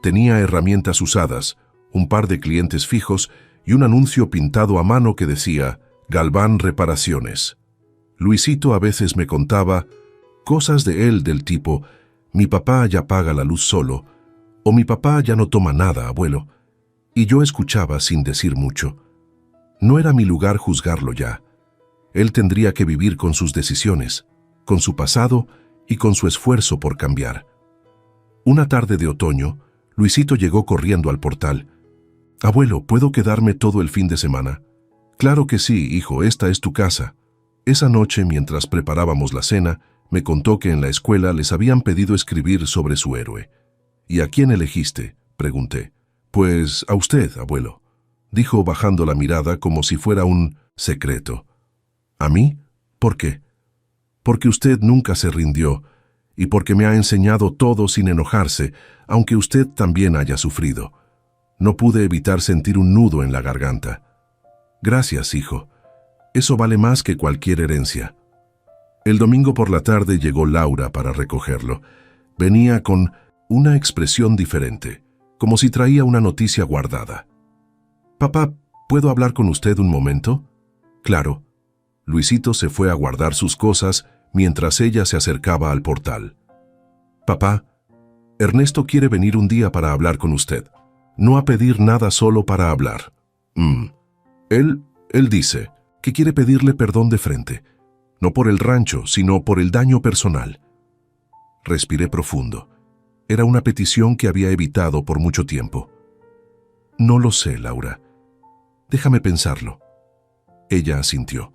Tenía herramientas usadas, un par de clientes fijos y un anuncio pintado a mano que decía «Galván Reparaciones». Luisito a veces me contaba cosas de él del tipo «Mi papá ya paga la luz solo» o «Mi papá ya no toma nada, abuelo». Y yo escuchaba sin decir mucho. No era mi lugar juzgarlo ya. Él tendría que vivir con sus decisiones, con su pasado y con su esfuerzo por cambiar. Una tarde de otoño, Luisito llegó corriendo al portal. «Abuelo, ¿puedo quedarme todo el fin de semana?» «Claro que sí, hijo, esta es tu casa». Esa noche, mientras preparábamos la cena, me contó que en la escuela les habían pedido escribir sobre su héroe. «¿Y a quién elegiste?», pregunté. «Pues a usted, abuelo», dijo bajando la mirada como si fuera un secreto. «¿A mí? ¿Por qué?» «Porque usted nunca se rindió y porque me ha enseñado todo sin enojarse, aunque usted también haya sufrido». No pude evitar sentir un nudo en la garganta. «Gracias, hijo. Eso vale más que cualquier herencia». El domingo por la tarde llegó Laura para recogerlo. Venía con una expresión diferente, como si traía una noticia guardada. «Papá, ¿puedo hablar con usted un momento?» «Claro». Luisito se fue a guardar sus cosas mientras ella se acercaba al portal. «Papá, Ernesto quiere venir un día para hablar con usted. No a pedir nada, solo para hablar». Él dice que quiere pedirle perdón de frente, no por el rancho, sino por el daño personal. Respiré profundo. Era una petición que había evitado por mucho tiempo. «No lo sé, Laura. Déjame pensarlo». Ella asintió.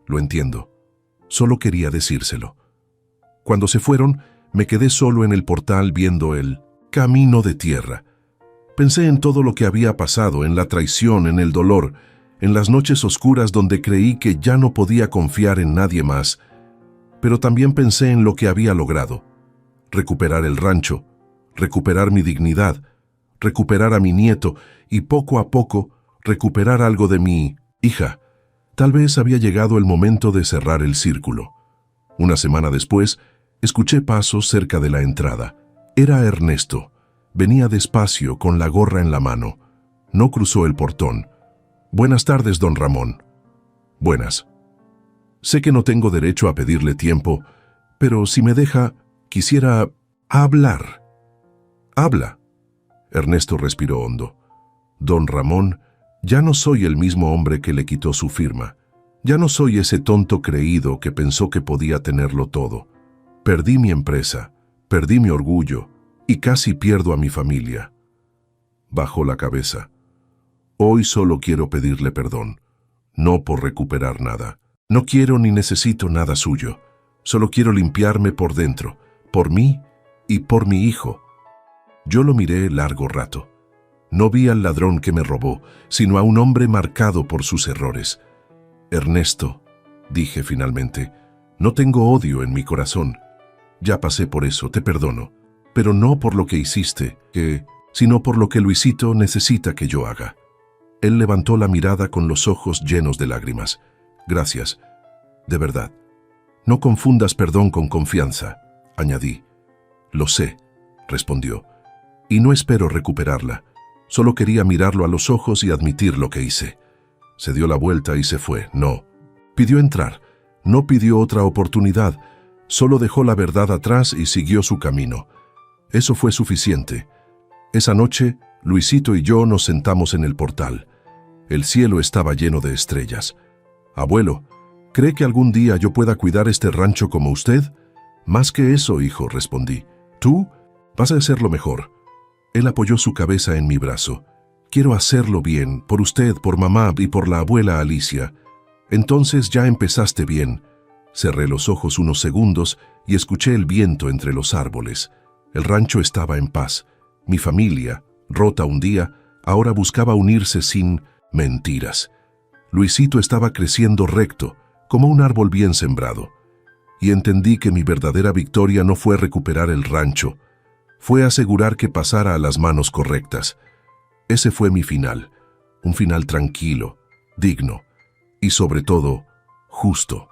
«Lo entiendo. Solo quería decírselo». Cuando se fueron, me quedé solo en el portal viendo el camino de tierra. Pensé en todo lo que había pasado, en la traición, en el dolor, en las noches oscuras donde creí que ya no podía confiar en nadie más. Pero también pensé en lo que había logrado. Recuperar el rancho, recuperar mi dignidad, recuperar a mi nieto y poco a poco recuperar algo de mi hija. Tal vez había llegado el momento de cerrar el círculo. Una semana después, escuché pasos cerca de la entrada. Era Ernesto. Venía despacio, con la gorra en la mano. No cruzó el portón. «Buenas tardes, don Ramón». «Buenas. Sé que no tengo derecho a pedirle tiempo, pero si me deja, quisiera hablar». «Habla». Ernesto respiró hondo. «Don Ramón, ya no soy el mismo hombre que le quitó su firma. Ya no soy ese tonto creído que pensó que podía tenerlo todo. Perdí mi empresa, perdí mi orgullo y casi pierdo a mi familia». Bajó la cabeza. «Hoy solo quiero pedirle perdón, no por recuperar nada. No quiero ni necesito nada suyo. Solo quiero limpiarme por dentro, por mí y por mi hijo». Yo lo miré largo rato. No vi al ladrón que me robó, sino a un hombre marcado por sus errores. «Ernesto», dije finalmente, «no tengo odio en mi corazón. Ya pasé por eso, te perdono, pero no por lo que hiciste, sino por lo que Luisito necesita que yo haga». Él levantó la mirada con los ojos llenos de lágrimas. «Gracias, de verdad. No confundas perdón con confianza», añadí. «Lo sé», respondió, «y no espero recuperarla. Solo quería mirarlo a los ojos y admitir lo que hice». Se dio la vuelta y se fue. No. Pidió entrar. No pidió otra oportunidad. Solo dejó la verdad atrás y siguió su camino. Eso fue suficiente. Esa noche, Luisito y yo nos sentamos en el portal. El cielo estaba lleno de estrellas. «Abuelo, ¿cree que algún día yo pueda cuidar este rancho como usted?» «Más que eso, hijo», respondí. «Tú vas a hacerlo mejor». Él apoyó su cabeza en mi brazo. «Quiero hacerlo bien, por usted, por mamá y por la abuela Alicia». «Entonces ya empezaste bien». Cerré los ojos unos segundos y escuché el viento entre los árboles. El rancho estaba en paz. Mi familia, rota un día, ahora buscaba unirse sin mentiras. Luisito estaba creciendo recto, como un árbol bien sembrado. Y entendí que mi verdadera victoria no fue recuperar el rancho, fue asegurar que pasara a las manos correctas. Ese fue mi final, un final tranquilo, digno y sobre todo, justo.